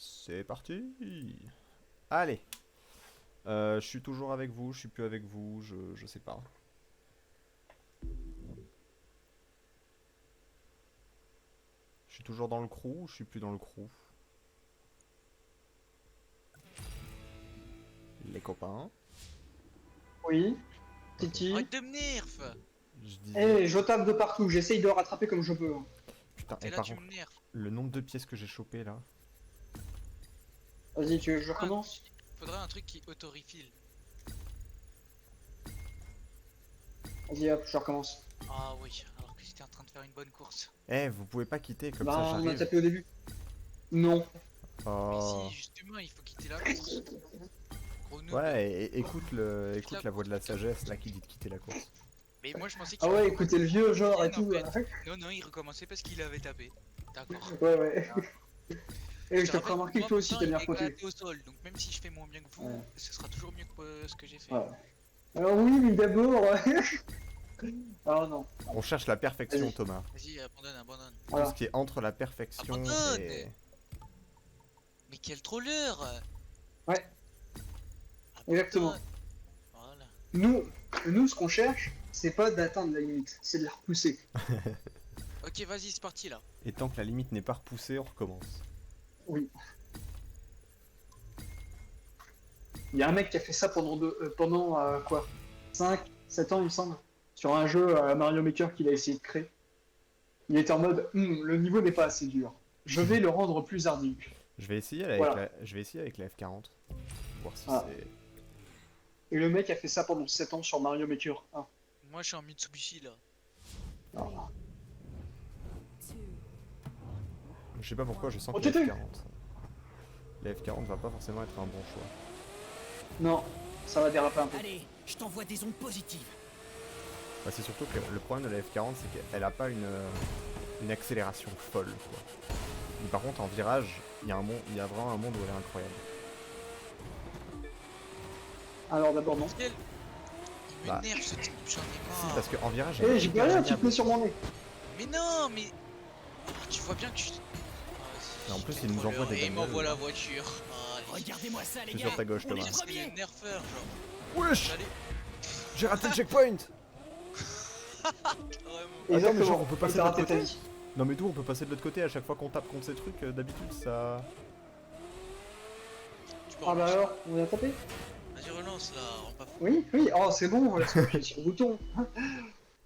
C'est parti. Allez. Je suis toujours avec vous, je suis plus avec vous, je sais pas. Je suis toujours dans le crew ou je suis plus dans le crew? Les copains. Oui, Ok. Titi. Arrête de me nerf. Je disais. Eh, je tape de partout, j'essaye de rattraper comme je peux, hein. Putain, et T'es là, par tu contre, me nerfs. le nombre de pièces que j'ai chopé là. Vas-y, tu veux que je Ah, recommence? faudrait un truc qui auto-refill. Vas-y, hop, je recommence. Ah oui, alors que j'étais en train de faire une bonne course. Eh, vous pouvez pas quitter, comme ça Bah, on a j'arrive. tapé au début. Non. Mais Oh. si, justement, il faut quitter la course. Gros noob. Ouais, écoute, Quitte écoute la la voix de la course, quitte la sagesse course. là qui dit de quitter la course. Mais moi je pensais Ah qu'il ouais, recommençait. écoutez le vieux genre et En tout. fait. Non, non, il recommençait parce qu'il avait tapé. D'accord. Ouais, ouais. Et Je je te t'ai fait rappelle que remarquer que moi, toi mon aussi temps, t'as il bien est frotté. éclaté au sol. Donc même si je fais moins bien que vous, Ouais. ce sera toujours mieux que ce que j'ai fait. Ouais. Alors oui, mais d'abord... Ah non. On cherche la perfection, Vas-y. Thomas. Vas-y, abandonne, abandonne. Tout Voilà. ce qui est entre la perfection Abandonne. et... Mais quel troller. Ouais, exactement. Abandonne. Voilà. Nous, ce qu'on cherche, c'est pas d'atteindre la limite, c'est de la repousser. Ok, vas-y, c'est parti là. Et tant que la limite n'est pas repoussée, on recommence. Oui. Il y a un mec qui a fait ça pendant quoi 5, 7 ans, il me semble, sur un jeu Mario Maker qu'il a essayé de créer. Il était en mode, le niveau n'est pas assez dur. Je vais le rendre plus ardu. Je vais essayer avec Voilà. je vais essayer avec la F40. Voir si Voilà. c'est... Et le mec a fait ça pendant 7 ans sur Mario Maker 1. Moi je suis en Mitsubishi là. Alors, Je sais pas pourquoi, je sens Oh, que la t'étais F40... La F40 va pas forcément être un bon choix. non, ça va déraper un peu. Allez, je t'envoie des ondes positives. Bah, c'est surtout que le problème de la F40, c'est qu'elle a pas une accélération folle, quoi. Mais par contre, en virage, il y a vraiment un monde où elle est incroyable. Alors d'abord non. Ciel. Il Bah. m'énerve ce type, j'en ai Si, marre. parce qu'en virage, Eh, elle est j'ai hyper pas rien, tu te maniable. mets sur mon nez. Mais non, mais. Ah, tu vois bien que je. Et en plus, il nous envoie des Et il bagnoles. m'envoie la voiture. Allez. Regardez-moi ça, les C'est gars. sur ta gauche, On est Thomas. C'est premiers. les nerfeurs, genre. Wesh! Allez, J'ai raté le checkpoint! carrément. Attends, mais genre, on peut Et passer de t'as l'autre raté ta côté? vie. Non mais d'où on peut passer de l'autre côté à chaque fois qu'on tape contre ces trucs, d'habitude ça... Tu peux Ah bah relancer. alors, on a tapé? Vas-y, relance là, rends pas fou. Oui, oui, oh c'est bon, laisse appuyer sur le bouton.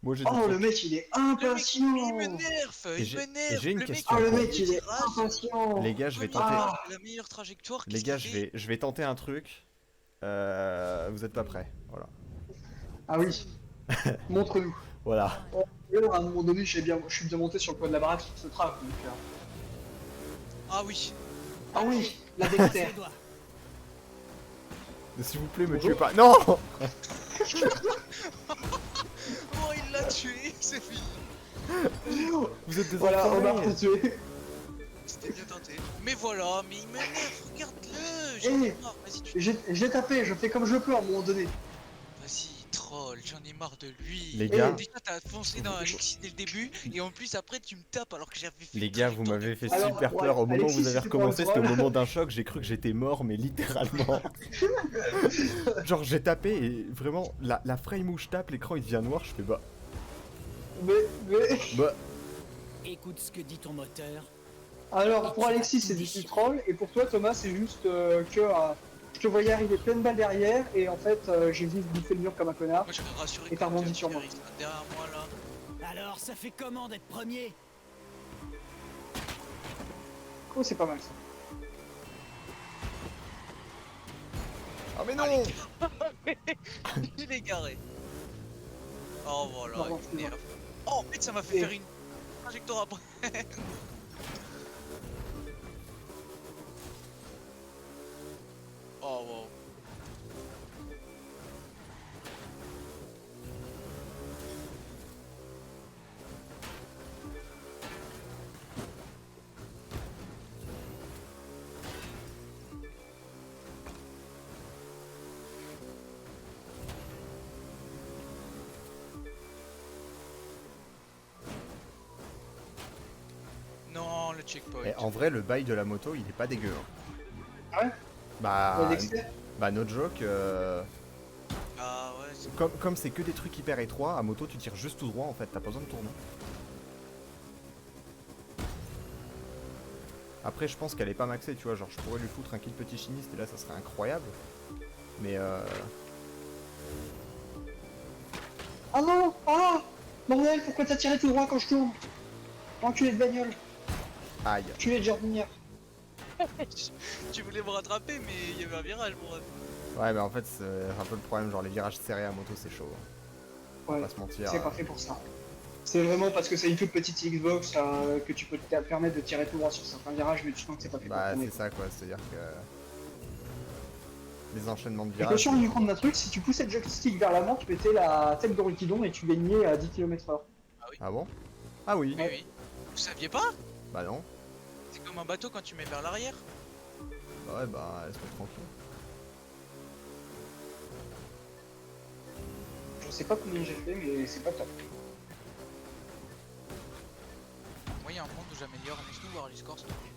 Moi j'ai Oh des le mec il est Le mec, impatient. il m'énerve, Et il j'ai- et m'énerve. j'ai une Le mec, question. Oh le pour mec il est virage. impatient. Les gars, je vais Premier tenter... Ah. virage, la meilleure trajectoire. Les qu'est-ce gars, qu'il fait je vais tenter un truc. Vous êtes pas prêts, voilà. Ah oui, montre-nous. Voilà. À un moment donné, je suis bien monté sur le coin de la baraque, ce trap. Donc, Ah oui. Ah oui, la Croise déter. les doigts. S'il vous plaît, me Bonjour. tuez pas. Non! Oh, il l'a tué, c'est fini. Vous êtes des Voilà, enfoirés. Omar t'a tué. C'était bien tenté. Mais voilà, mais il m'énerve, regarde-le. Eh. J'en ai marre, vas-y, J'ai tapé, je fais comme je peux à un moment donné. Vas-y, troll, j'en ai marre de lui. Les gars. Déjà, t'as foncé dans Alexis dès le début, et en plus, après, tu me tapes alors que j'avais fait. Les une gars, vous trajectoire m'avez fait Alors, super ouais, peur. Au moment où Alexis, vous avez c'était pas un recommencé, c'était au troll. moment d'un choc. J'ai cru que j'étais mort, mais littéralement. Genre, j'ai tapé et vraiment, la frame où je tape, l'écran il devient noir. Je fais bah. Mais... Bah. Écoute ce que dit ton moteur. Alors pour Alexis c'est du troll, et pour toi Thomas c'est juste que je te voyais arriver pleine balle derrière, et en fait j'ai vite bouffé le mur comme un connard. Moi, je serais rassuré. Et t'as quand rebondi Jack sur moi. Harris est derrière moi là. Alors, ça fait comment d'être premier? Oh c'est pas mal ça. Ah, mais non! Il est garé. Oh voilà, Non, il m'énerve. Oh, en fait, ça m'a fait Et- faire une trajectoire après. Oh wow. Non, le checkpoint. Et en vrai, le bail de la moto, il est pas dégueu. Hein. Ah ouais Bah, Dexter no joke. Ah ouais, c'est... Comme c'est que des trucs hyper étroits, à moto, tu tires juste tout droit en fait. T'as pas besoin de tourner. Après, je pense qu'elle est pas maxée, tu vois. Genre, je pourrais lui foutre un kill petit chimiste et là, ça serait incroyable. Mais Ah non. Ah bordel, pourquoi t'as tiré tout droit quand je tourne? Enculé de bagnole. aïe. Enculé de jardinière. Tu voulais me rattraper, mais il y avait un virage, mon ref. Ouais, mais en fait, c'est un peu le problème. Genre, les virages serrés à moto, c'est chaud. Hein. On Ouais, va pas se mentir. c'est pas fait pour ça. C'est vraiment parce que c'est une toute petite Xbox que tu peux te permettre de tirer tout droit sur certains virages, mais tu sens que c'est pas fait Bah, pour c'est ça quoi. C'est-à-dire que. Les enchaînements de Je me virages. suis rendu compte d'un truc, si tu poussais le joystick vers l'avant, tu mettais la tête d'Orikidon et tu gagnais à 10 km/h. Ah bon? Ah oui. Oui, oui. Vous saviez pas? Bah non. C'est comme un bateau quand tu mets vers l'arrière. Bah ouais, bah laisse-moi tranquille. Je sais pas combien j'ai fait, mais c'est pas top. Moi, il y a un monde où j'améliore. Laisse-nous voir les scores, s'il te plaît.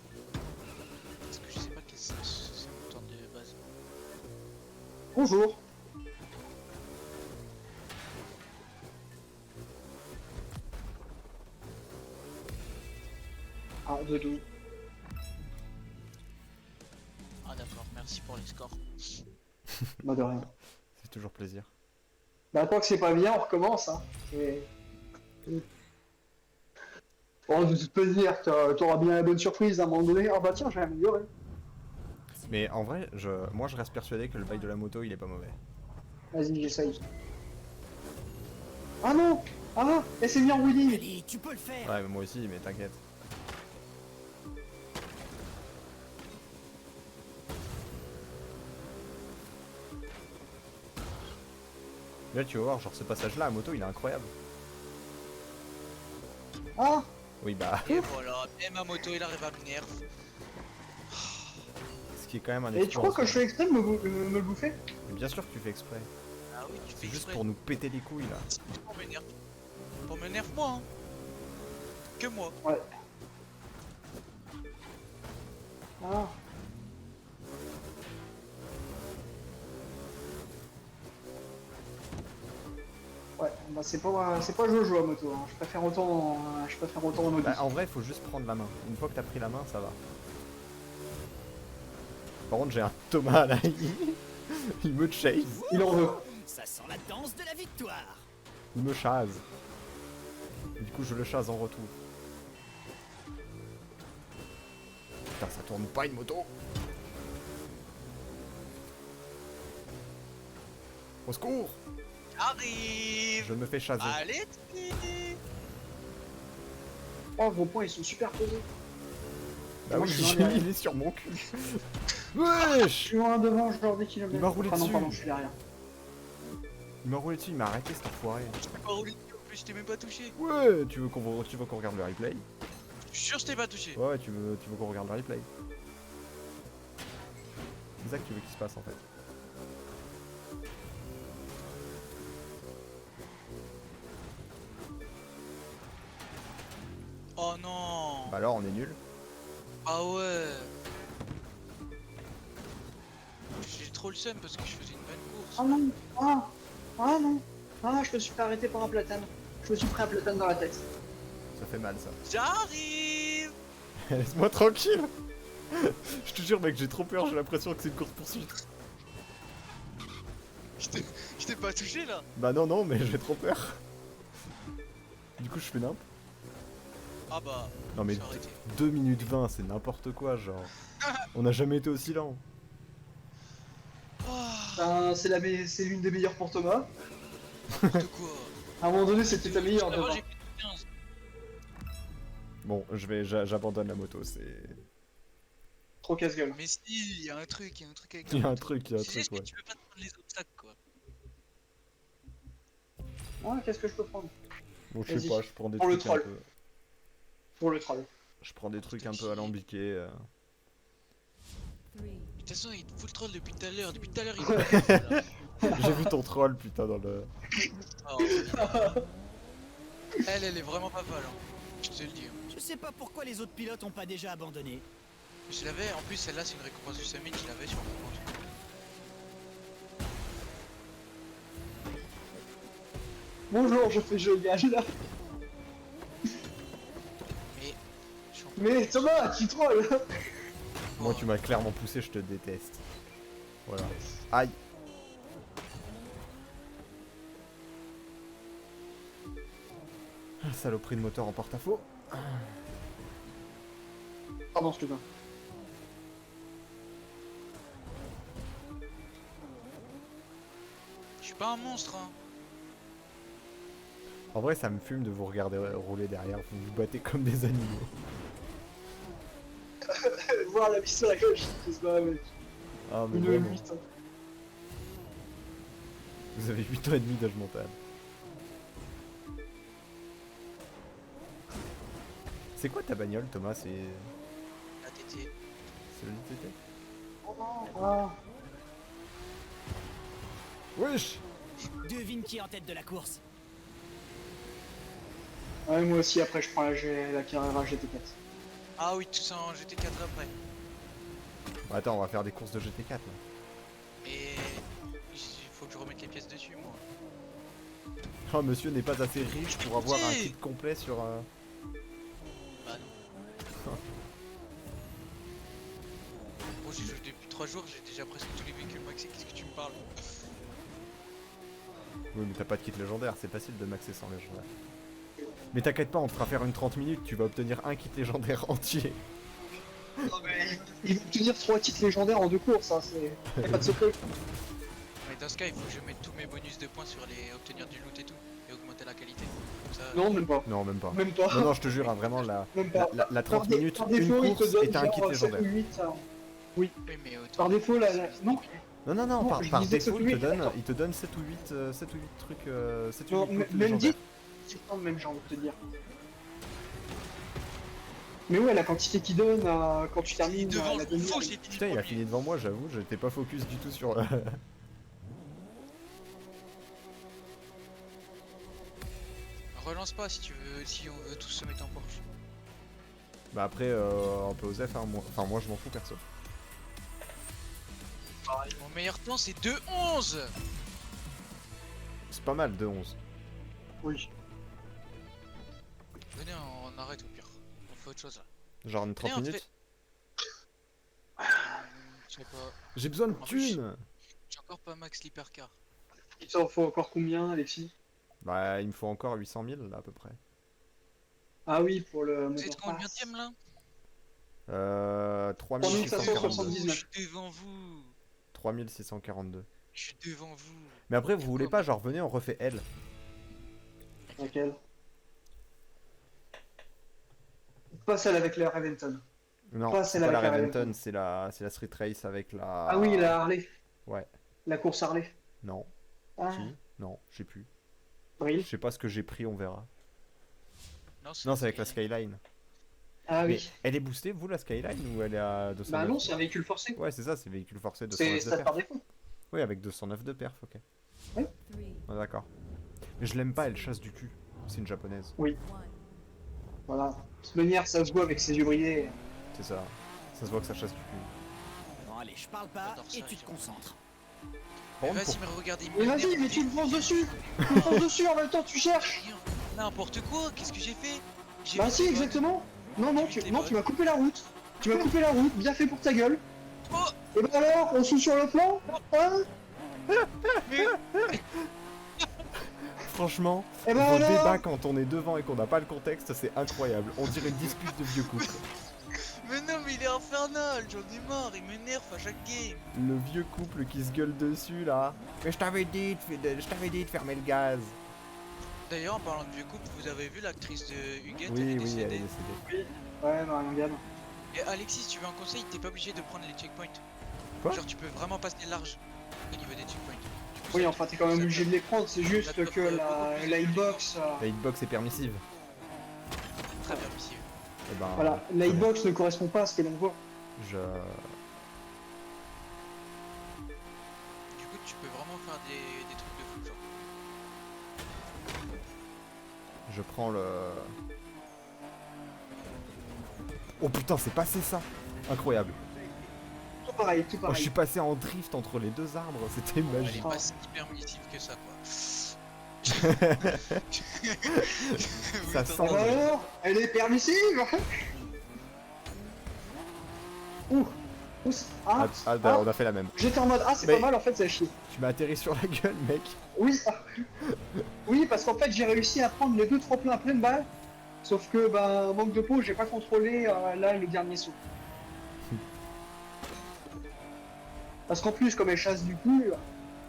Parce que je sais pas quel c'est mon temps de base. Bonjour. Ah, Dodo. Ah d'accord, merci pour les scores. Bah de rien. C'est toujours plaisir. Bah tant que c'est pas bien, on recommence, hein. Bon, de toute manière, t'auras bien la bonne surprise à un moment donné. Ah bah tiens, j'ai amélioré. Mais en vrai, moi je reste persuadé que le bail de la moto il est pas mauvais. Vas-y, j'essaye. Ah non. Ah, elle s'est mise en wheelie. Allez, tu peux le faire. Ouais, mais moi aussi, mais t'inquiète. Là, tu vas voir, genre ce passage-là à moto il est incroyable. Ah. Oui, bah, Et voilà, et ma moto, il arrive à me nerf. ce qui est quand même un Et tu exploit. crois que je fais exprès de me le bouffer? Bien sûr que tu fais exprès. Ah oui, tu fais C'est juste exprès. pour nous péter les couilles là. C'est pour me nerf. Pour me nerf, moi, hein. Que moi. Ouais. Ah. Ouais, bah c'est pas Jojo à moto, hein. Je préfère autant en Audi. Bah, en vrai, il faut juste prendre la main. Une fois que t'as pris la main, ça va. Par contre, j'ai un Thomas là, il me chase. Il en veut. Ça sent la danse de la victoire. Il me chasse. Du coup, je le chasse en retour. Putain, ça tourne pas une moto. Au secours! Arrive. Je me fais chasser. Allez, t'es- Oh, vos points ils sont super posés. Bah moi, oui, je suis loin il est sur mon cul. Je Wesh! suis loin devant, genre des kilomètres. Il m'a roulé Enfin, non, dessus. pardon, je suis derrière. Il m'a roulé dessus, il m'a arrêté cet enfoiré. Je t'ai pas roulé dessus, en plus, je t'ai même pas touché. Ouais, tu veux qu'on regarde le replay? Je suis sûr que je t'ai pas touché. Ouais, tu veux qu'on regarde le replay? C'est ça que tu veux qu'il se passe en fait. Oh non. Bah alors, on est nul. Ah ouais. J'ai trop le seum parce que je faisais une bonne course. Ah non. Ah. Ah non. Ah, je me suis fait arrêter par un platane. Je me suis pris un platane dans la tête. Ça fait mal ça. J'arrive. Laisse-moi tranquille. Je te jure mec, j'ai trop peur, j'ai l'impression que c'est une course poursuite. Je t'ai pas touché là. Bah non, mais j'ai trop peur. Du coup je fais nimp. Ah bah. Non mais j'ai arrêté. 2 minutes 20, c'est n'importe quoi genre. On n'a jamais été aussi lent. Ah, Ben, c'est l'une des meilleures pour Thomas. n'importe quoi. À un moment donné, c'était ta meilleure Avant, devant. j'ai fait 15. Bon, j'abandonne la moto, c'est... Trop casse-gueule. Mais si, il y a un truc avec Il y a la un moto. truc, C'est juste que ouais. tu peux pas te prendre les obstacles quoi. Ah, qu'est-ce que je peux prendre? Bon je sais Vas-y. pas, je prends des Pour le trucs un troll. peu... Pour le troll. Je prends des trucs un peu alambiqués. De toute façon, il te fout le troll depuis tout à l'heure. Depuis tout à l'heure, il me fait ça, là. J'ai vu ton troll putain dans le... Oh, elle est vraiment pas folle. Hein. Je te le dis. Hein. Je sais pas pourquoi les autres pilotes ont pas déjà abandonné. Je l'avais, en plus celle-là c'est une récompense du summit, je l'avais sur mon compte. Bonjour, je fais jeu gage là. Mais... je suis en- Mais Thomas, tu trolls. Moi, Oh, tu m'as clairement poussé, je te déteste. Voilà. Aïe. Ah, saloperie de moteur en porte-à-faux. Pardon, je te plains. Je suis pas un monstre hein. En vrai, ça me fume de vous regarder rouler derrière. Vous vous battez comme des animaux. Voir la vis sur la gauche, c'est se bat avec. Ah, mais Une vraiment. 8. Vous avez 8 ans et demi d'âge mental. C'est quoi ta bagnole, Thomas? C'est La TT. le TT? Ah. Wesh! Devine qui est en tête de la course. Ouais, moi aussi, après, je prends la Carrera GT4. Ah oui, tout ça en GT4 après. Bah, attends, on va faire des courses de GT4 là. Et... il faut que je remette les pièces dessus moi. Oh, monsieur n'est pas assez riche pour avoir un Si. kit complet sur. Bah non. Bon, j'ai joué depuis 3 jours, j'ai déjà presque tous les véhicules maxés, qu'est-ce que tu me parles? Oui, mais t'as pas de kit légendaire, c'est facile de maxer sans légendaire. Mais t'inquiète pas, on te fera faire une 30 minutes, tu vas obtenir un kit légendaire entier. Non, mais il va obtenir 3 titres légendaires en 2 courses, hein, c'est. Y'a pas de secret. Mais dans ce cas, il faut que je mette tous mes bonus de points sur les obtenir du loot et tout, et augmenter la qualité. Comme ça... Non, même pas. Non, même pas. Même pas. Non, non, je te jure, hein, vraiment, Même pas. la 30 minutes, par une défaut, il te course donne et t'as un kit genre 7 légendaire. ou 8. Oui, mais autant... Par défaut, non, Non, non, non, Non, par, je par disais défaut, que oui, attends. il te donne 7 ou 8, 7 ou 8 trucs, 7 ou non, 8 lots même 10, légendaires. c'est pas le même, j'ai envie de te dire. Mais ouais, la quantité qu'il donne quand tu Il est termines devant la le demi. faux, j'ai fini Putain, il a fini devant moi, j'avoue, j'étais pas focus du tout sur. Relance pas si tu veux, si on veut tous se mettre en Porsche. Bah après, on peut oser faire moi. Enfin, moi je m'en fous perso. Mon meilleur temps c'est 2-11. C'est pas mal, 2-11. Oui. Venez, on arrête au pire. On fait autre chose là. Genre une 30 on te minutes. Je sais pas. J'ai besoin de En plus, thunes. J'ai encore pas max l'hypercar. Il t'en faut encore combien, Alexis? Bah, il me faut encore 800 000 là à peu près. Ah oui, pour le Vous êtes moteur combien passe. là? 3642. 3679. Je suis devant vous. 3642. Je suis devant vous. Mais après, vous voulez pas, genre venez, on refait L. Laquelle? Pas celle avec le Raventon. Non, Pas c'est celle pas la avec la Raventon, Raventon. c'est la Street Race avec la. Ah oui, la Harley. Ouais. La course Harley. Non. Ah, Si. Non, je sais plus. Je Brill. sais pas ce que j'ai pris, on verra. Non, Non, c'est avec la Skyline. Ah Mais oui. elle est boostée, vous, la Skyline, ou elle est à 209? Bah non, c'est un véhicule forcé. Ouais, c'est ça, c'est véhicule forcé C'est 209 de ça perf. par défaut. Oui, avec 209 de perf, ok. Oui. Ah, d'accord. Mais je l'aime pas, elle chasse du cul. C'est une japonaise. Voilà. De toute manière, ça se voit avec ses yeux brillés. C'est ça. Ça se voit que ça chasse du cul. Bon allez, je parle pas J'adore ça, et tu te j'adore. concentres. Par Mais contre, vas-y, mais regardez. Mais vas-y, mais tu me fonces dessus. Tu me fonces dessus en même temps, tu cherches. N'importe quoi, qu'est-ce que j'ai fait? J'ai Bah mis si, les exactement. Non, non, J'ai mis les tu m'as coupé la route. Tu m'as coupé la route, bien fait pour ta gueule. Oh. Et bah alors, on suit sur le plan hein? franchement, Eh ben vos alors débats quand on est devant et qu'on n'a pas le contexte, c'est incroyable. On dirait une dispute de vieux couple. Mais non, mais il est infernal, j'en ai marre, il m'énerve à chaque game. Le vieux couple qui se gueule dessus là. Mais je t'avais dit, de fermer le gaz. D'ailleurs, en parlant de vieux couple, vous avez vu l'actrice de Huguette, Oui, elle est oui, elle est décédée. décédée. Ouais, Marion Gamme. Et Alexis, si tu veux un conseil, t'es pas obligé de prendre les checkpoints. Quoi? Genre, tu peux vraiment passer large au niveau des checkpoints. Du coup, Oui, ça enfin, te- t'es quand même ça obligé te- de les prendre, c'est juste ça te que fait beaucoup plus la de hitbox. La hitbox est permissive. Très permissif. Et ben, Voilà, la hitbox ne correspond pas à ce que l'on voit. je... Du coup, tu peux vraiment faire des trucs de fou, genre. Je prends le... Oh putain, c'est passé ça. Incroyable. Tout pareil, tout Oh, je suis pareil. passé en drift entre les deux arbres, c'était Elle est magique. pas si permissive que ça, quoi. Ça Oui, sent Ah bah le- alors, elle est permissive. Ouh. Ouh, ah, bah, on a fait la même. j'étais en mode ah c'est Mais- pas mal en fait ça a chier. Tu m'as atterri sur la gueule, mec. Oui, oui parce qu'en fait j'ai réussi à prendre les deux tremplins à pleine balle, sauf que bah manque de peau j'ai pas contrôlé là le dernier saut. Parce qu'en plus comme elle chasse du cul,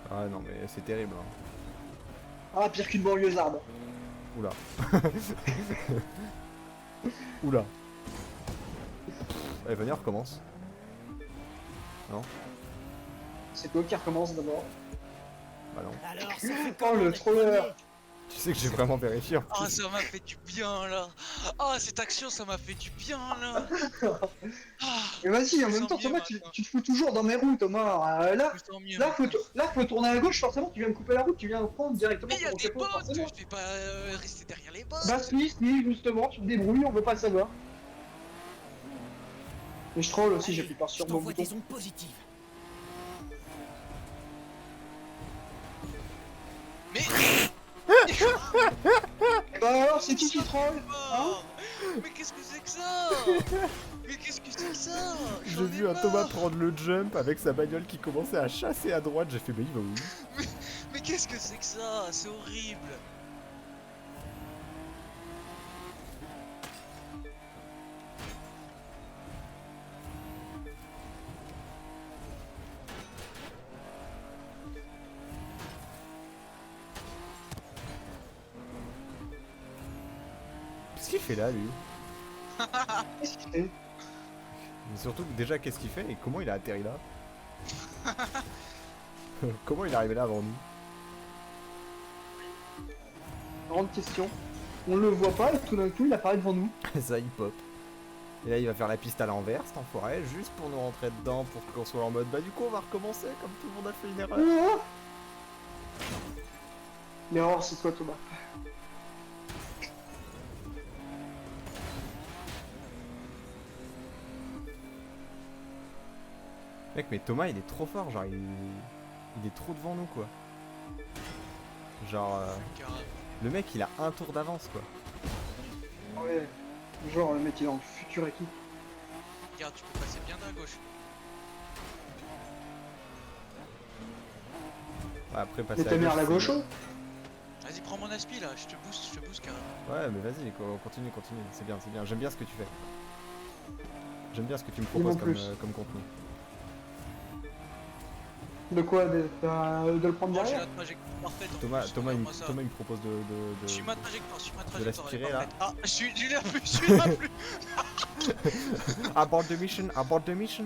Ah non, mais c'est terrible. Hein. ah pire qu'une banlieusarde. Oula. Oula. Allez, venez, on recommence. Non? C'est toi qui recommence d'abord. Bah non. Alors, ça fait Oh, comment le d'être troller. premier? Tu sais que j'ai vraiment vérifié en Ah, plus. ça m'a fait du bien, là. Ah, cette action, ça m'a fait du bien, là. Ah, Mais vas-y, en me même sens temps mieux Thomas tu maintenant. te fous toujours dans mes routes Thomas. je me sens mieux Là maintenant. faut tourner à gauche forcément, tu viens me couper la route, tu viens me prendre directement Mais il y a sur des tes bots, forcément. je vais pas rester derrière les bots. Bah si, justement, tu te débrouilles, on veut pas le savoir. Mais je troll aussi, j'ai plus peur Je sur mon t'envoie bouton. des ondes positives. Mais Bah alors, c'est qui troll Hein mais qu'est-ce que c'est que ça? Mais qu'est-ce que c'est que ça? J'ai J'en ai vu un marre. Thomas prendre le jump avec sa bagnole qui commençait à chasser à droite. J'ai fait, mais il va où? Mais qu'est-ce que c'est que ça? C'est horrible. Qu'est-ce qu'il fait là, lui? Qu'est-ce qu'il fait Mais surtout, déjà, qu'est-ce qu'il fait et comment il a atterri là? Comment il est arrivé là avant nous? Grande question. On le voit pas et tout d'un coup il apparaît devant nous. Ça, il pop. Et là, il va faire la piste à l'envers, cet enfoiré, juste pour nous rentrer dedans, pour qu'on soit en mode, bah du coup, on va recommencer, comme tout le monde a fait une erreur. Oh L'erreur c'est toi Thomas. Mec, mais Thomas, il est trop fort, genre, il est trop devant nous, quoi. Genre, Carrément. le mec, il a un tour d'avance, quoi. Ouais. Genre le mec il est dans le futur et tout. Regarde, tu peux passer bien à gauche. Ouais, après, passer Mais ta mère à la c'est- gauche oh Vas-y, prends mon aspi là, je te booste carrément. Ouais, mais vas-y, continue, c'est bien, j'aime bien ce que tu fais. J'aime bien ce que tu me Dis-moi proposes plus. comme contenu. De quoi de le prendre Moi j'ai derrière la trajectoire parfaite. en Thomas, plus, Thomas, regarde-moi ça. il me propose Je suis ma trajectoire, elle est l'aspirer, là. parfaite. Ah, je suis là plus, je suis là plus. Abort the mission, abort the mission.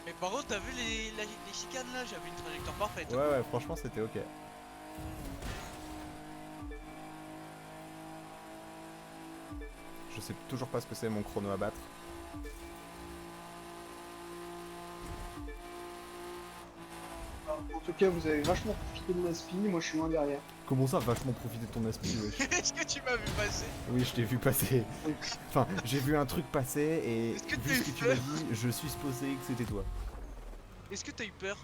Mais par contre, t'as vu les chicanes là? J'avais une trajectoire parfaite. Ouais, ouais, franchement, c'était ok. Je sais toujours pas ce que c'est mon chrono à battre. En tout cas vous avez vachement profité de mon aspi, moi je suis loin derrière. Comment ça, vachement profiter de ton esprit, wesh. Est-ce que tu m'as vu passer? Oui, je t'ai vu passer. Oui. Enfin, j'ai vu un truc passer et Est-ce que vu t'as ce eu que tu m'as peur dit, je suis supposé que c'était toi. Est-ce que t'as eu peur?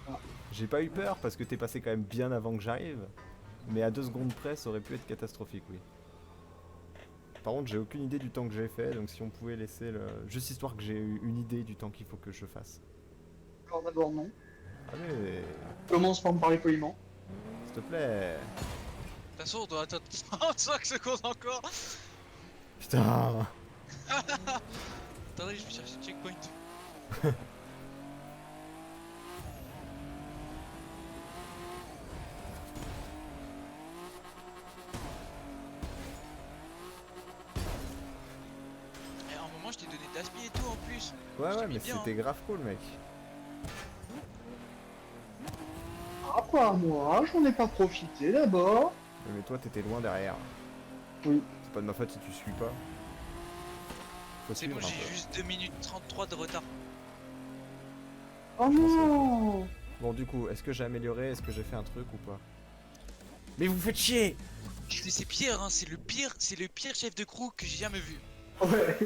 J'ai pas eu peur parce que t'es passé quand même bien avant que j'arrive. Mais à 2 secondes près, ça aurait pu être catastrophique, oui. Par contre, j'ai aucune idée du temps que j'ai fait, donc si on pouvait laisser le... Juste histoire que j'ai eu une idée du temps qu'il faut que je fasse. Alors d'abord non. Allez, Commence par me parler poliment. s'il te plaît. De toute façon, on doit attendre 35 secondes encore. Putain. Attendez, je vais chercher le checkpoint. Et à un moment, je t'ai donné de l'aspi et tout en plus. Ouais, Je t'ai ouais, mis mais bien, c'était grave cool, mec. Ah quoi moi, j'en ai pas profité d'abord. Mais toi, t'étais loin derrière. Oui. C'est pas de ma faute si tu suis pas. Faut C'est suivre bon, un j'ai peu. juste 2 minutes 33 de retard. Oh non. Bon, du coup, est-ce que j'ai amélioré? Est-ce que j'ai fait un truc ou pas? Mais vous faites chier. C'est Pierre, hein, c'est le pire chef de crew que j'ai jamais vu. Ouais.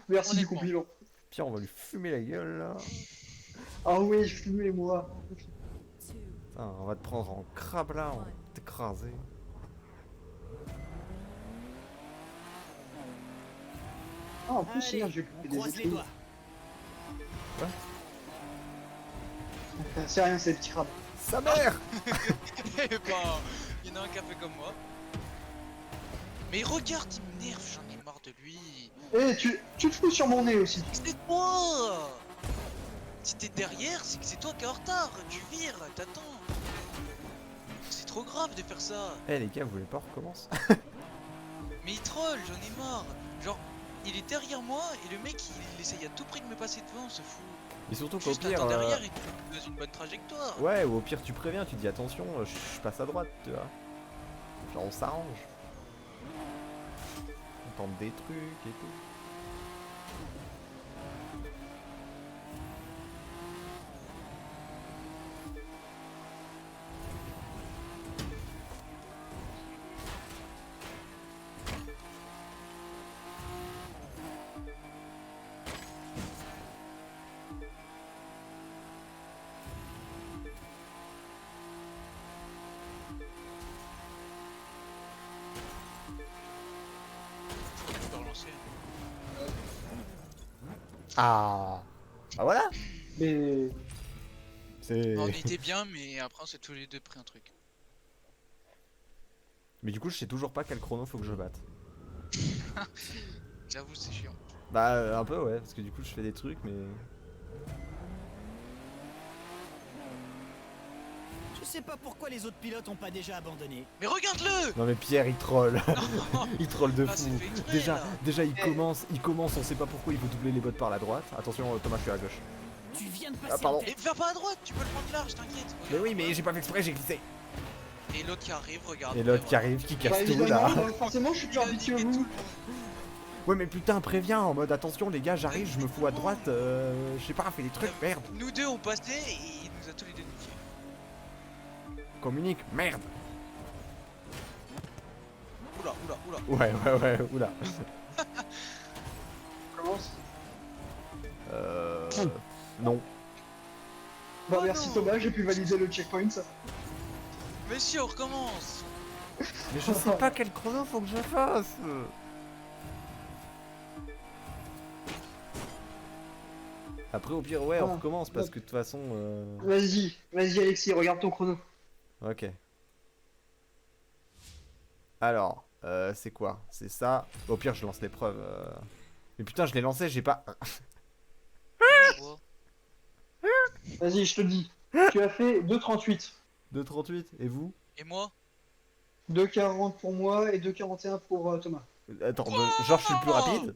Merci du Honnêtement. compliment. Pierre, on va lui fumer la gueule là. Ah oui, fumez-moi. Putain, on va te prendre en crabe là, on va t'écraser. Ah, en plus, Allez, hier, j'ai on fait des croise les écrits. doigts. C'est rien, c'est des petits crabes. Sa mère. Eh ben, il y en a un qui a fait comme moi. Mais regarde, il m'énerve, j'en ai marre de lui. Eh, tu te fous sur mon nez aussi. C'est toi. Si t'es derrière, c'est que c'est toi qui es en retard. Tu vires, t'attends. C'est trop grave de faire ça. Eh les gars, vous voulez pas on recommence? Mais il troll, j'en ai marre. Genre, il est derrière moi et le mec il essaye à tout prix de me passer devant, ce fou. Et surtout qu'au Juste pire, attends derrière et tu me donnes une bonne trajectoire. ouais, ou au pire tu préviens, tu dis attention, je passe à droite, tu vois. Genre on s'arrange. On tente des trucs et tout. Je peux relancer. Ah. Ah voilà. Mais. C'est. On était bien, mais après on s'est tous les deux pris un truc. Mais du coup, je sais toujours pas quel chrono faut que je batte. J'avoue, c'est chiant. Bah un peu ouais, parce que du coup je fais des trucs mais. Je sais pas pourquoi les autres pilotes ont pas déjà abandonné. Mais regarde-le. Non mais Pierre il troll. Non. Il troll de Ah, fou. c'est fait exprès, Déjà, là. déjà il commence, on sait pas pourquoi il veut doubler les bottes par la droite. Attention Thomas, je suis à gauche. Tu viens de passer Ah, pardon. en tête. Et va pas à droite, tu peux le prendre large, t'inquiète. Mais oui, mais j'ai pas fait exprès, j'ai glissé. Et l'autre qui arrive, regarde. Et l'autre qui voilà. arrive, qui Bah, casse tout évidemment, là. forcément, je suis plus Il a habitué à niqué tout vous. le monde. Ouais mais putain préviens en mode attention les gars j'arrive, je me fous à droite, je sais pas, fais des trucs, merde. Nous deux on passait et il nous a tous les deux niqués. Communique, merde. Oula, oula, oula. Ouais, oula. Commence. Non. Bah, Oh merci non. Thomas, j'ai pu valider le checkpoint. Monsieur, on recommence. Mais je sais pas quel chrono faut que je fasse. Après au pire ouais on Ah, recommence parce que de toute façon Vas-y, Alexis, regarde ton chrono. Ok. Alors, c'est quoi? C'est ça. Au pire je lance l'épreuve. Mais putain je l'ai lancé, j'ai pas... Oh. Vas-y, je te dis. Tu as fait 2,38. 2,38 et vous? Et moi 2,40 pour moi et 2,41 pour Thomas. Attends, genre je suis le plus rapide?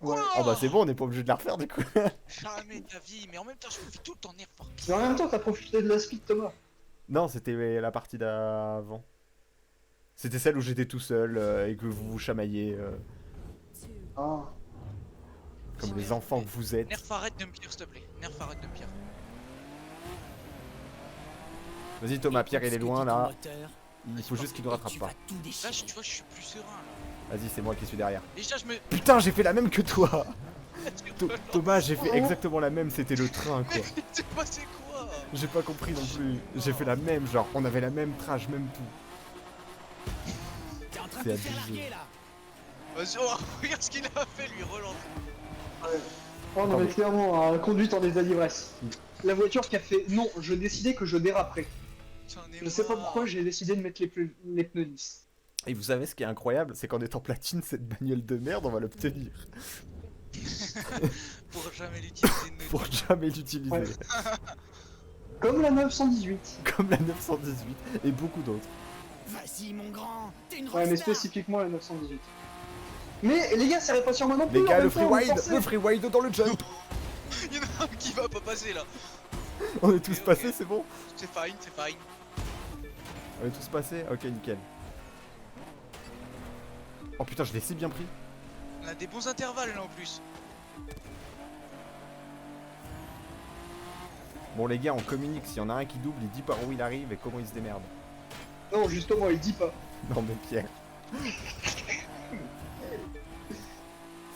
Ouais. Ah bah c'est bon, on n'est pas obligé de la refaire du coup. Jamais de ta vie, mais en même temps je me fais tout le temps nerf par pied. Mais en même temps, t'as profité de la speed, Thomas. Non, c'était la partie d'avant. C'était celle où j'étais tout seul et que vous vous chamaillez Ah. comme les enfants que vous êtes. Nerf, arrête de me pire, s'il te plaît. Nerf, arrête de me pire. Vas-y Thomas, Pierre il est Écoute ce que loin dit ton là. moteur, Il faut juste qu'il ne et rattrape tu pas. vas tout Là, déchirer. tu vois, je suis plus serein là. Vas-y, c'est moi qui suis derrière. Déjà, je me. Putain, j'ai fait la même que toi. Tu Thomas, j'ai fait exactement la même, c'était le train quoi. Mais c'est passé quoi? J'ai pas compris non plus. J'ai fait la même, genre on avait la même trage, même tout. T'es en train C'est de te faire abusé. larguer là. Vas-y, oh, regarde ce qu'il a fait, lui, relance. Oh non, mais Attendez. clairement, conduite en état d'ivresse. La voiture qui a fait non, je décidais que je déraperais. J'en ai Je sais pas marre. pourquoi j'ai décidé de mettre les pneus lisses. Et vous savez ce qui est incroyable, c'est qu'en étant platine, cette bagnole de merde, on va l'obtenir. Pour jamais l'utiliser de nos Pour jamais l'utiliser. Ouais. Comme la 918. Comme la 918 et beaucoup d'autres. Vas-y mon grand, t'es une Ouais, mais rockstar. spécifiquement la 918. Mais les gars, ça arrive pas sur moi non plus. Les en gars, même le temps, free wide, forcez. le free wide dans le jump. Il y en a un qui va pas passer là. On est tous Ok. passés, c'est bon? C'est fine, c'est fine. On est tous passés? Ok, nickel. Oh putain, je l'ai si bien pris. On a des bons intervalles là en plus. Bon les gars, on communique, s'il y en a un qui double, il dit par où il arrive et comment il se démerde. Non, justement, il dit pas. Non mais Pierre.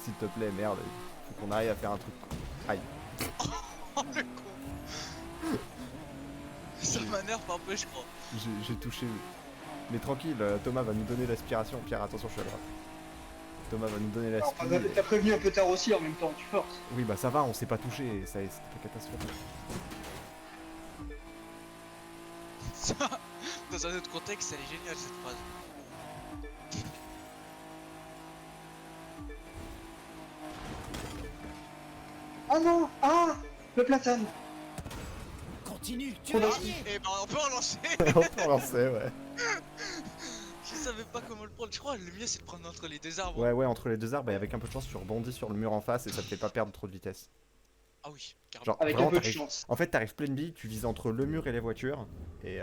S'il te plaît, merde, faut qu'on arrive à faire un truc. Aïe. Oh le con. Ça m'énerve un peu, je crois. J'ai touché. Mais tranquille, Thomas va nous donner l'aspiration. Pierre, attention, je suis à droite. Thomas va nous donner Alors, l'aspiration. t'as prévenu un peu tard aussi en même temps, tu forces. Oui, bah ça va, on s'est pas touché, c'était pas catastrophique. Ça, dans un autre contexte, elle est géniale cette phrase. Ah non. Ah, le platane. Continue, tu Trop vas d'inspi. gagner. Eh ben on peut relancer. On peut relancer, ouais. Je savais pas comment le prendre. Je crois que le mieux c'est de prendre entre les deux arbres. Ouais, entre les deux arbres, et avec un peu de chance, tu rebondis sur le mur en face et ça te fait pas perdre trop de vitesse. Ah oui, carrément. Genre, Avec vraiment, un peu de t'arrives- chance. En fait, t'arrives pleine bille, tu vises entre le mur et les voitures, et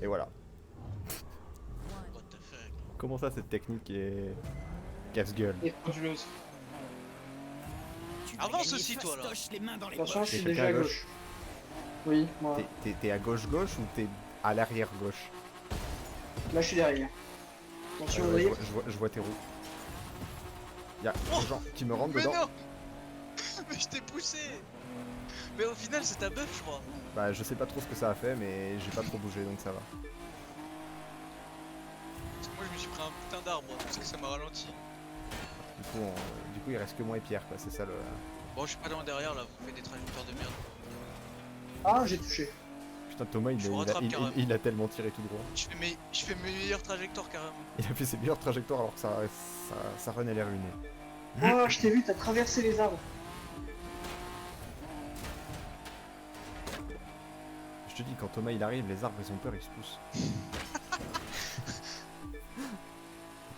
voilà. What the fuck. Comment ça, cette technique est casse-gueule? Et frauduleuse. Tu vas Avance gagner aussi, toi, là. fastoche, les mains dans les Attention, poches. je suis T'es déjà à quelqu'un à gauche. Oui, moi. T'es à gauche-gauche ou t'es à l'arrière-gauche? Là, je suis derrière. Attention, Ouais, vous voyez. je vois tes roues. Y'a Oh des gens qui me rentrent Mais dedans. non. Mais je t'ai poussé. Mais au final c'est ta buff je crois. Bah, je sais pas trop ce que ça a fait, mais j'ai pas trop bougé donc ça va. Parce que moi je me suis pris un putain d'arbre parce que ça m'a ralenti. Du coup, il reste que moi et Pierre, quoi, c'est ça le. Bon je suis pas loin derrière là, vous faites des trajectoires de merde. Ah, j'ai touché. Putain, Thomas, Je vous rattrape carrément. il a tellement tiré tout droit. Je fais mes meilleures trajectoires carrément. Il a fait ses meilleures trajectoires alors que sa run elle est ruinée. Oh, je t'ai vu, t'as traversé les arbres. Je te dis, quand Thomas il arrive, les arbres ils ont peur, ils se poussent.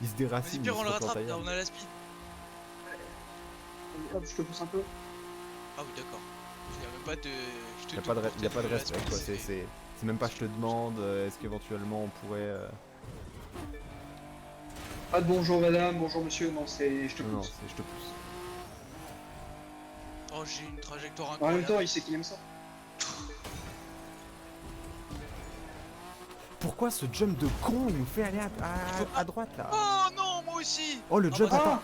Ils se Vas-y déracinent. Pierre ils on se le replantent rattrape, ailleurs. on a la speed. Hop, je te pousse un peu. Ah oui d'accord. Il y a même pas de. Je te Y a double pas de, pour y a pas de te donner la respect speed, quoi, c'est même pas je te demande, est-ce qu'éventuellement on pourrait. Pas de bonjour madame, bonjour monsieur, non, c'est je te Non, pousse. c'est je te pousse. Oh j'ai une trajectoire En même incroyable. temps, il sait qu'il aime ça. Pourquoi ce jump de con il nous fait aller à droite là? Oh non moi aussi. Oh le Ah jump, bah, attends!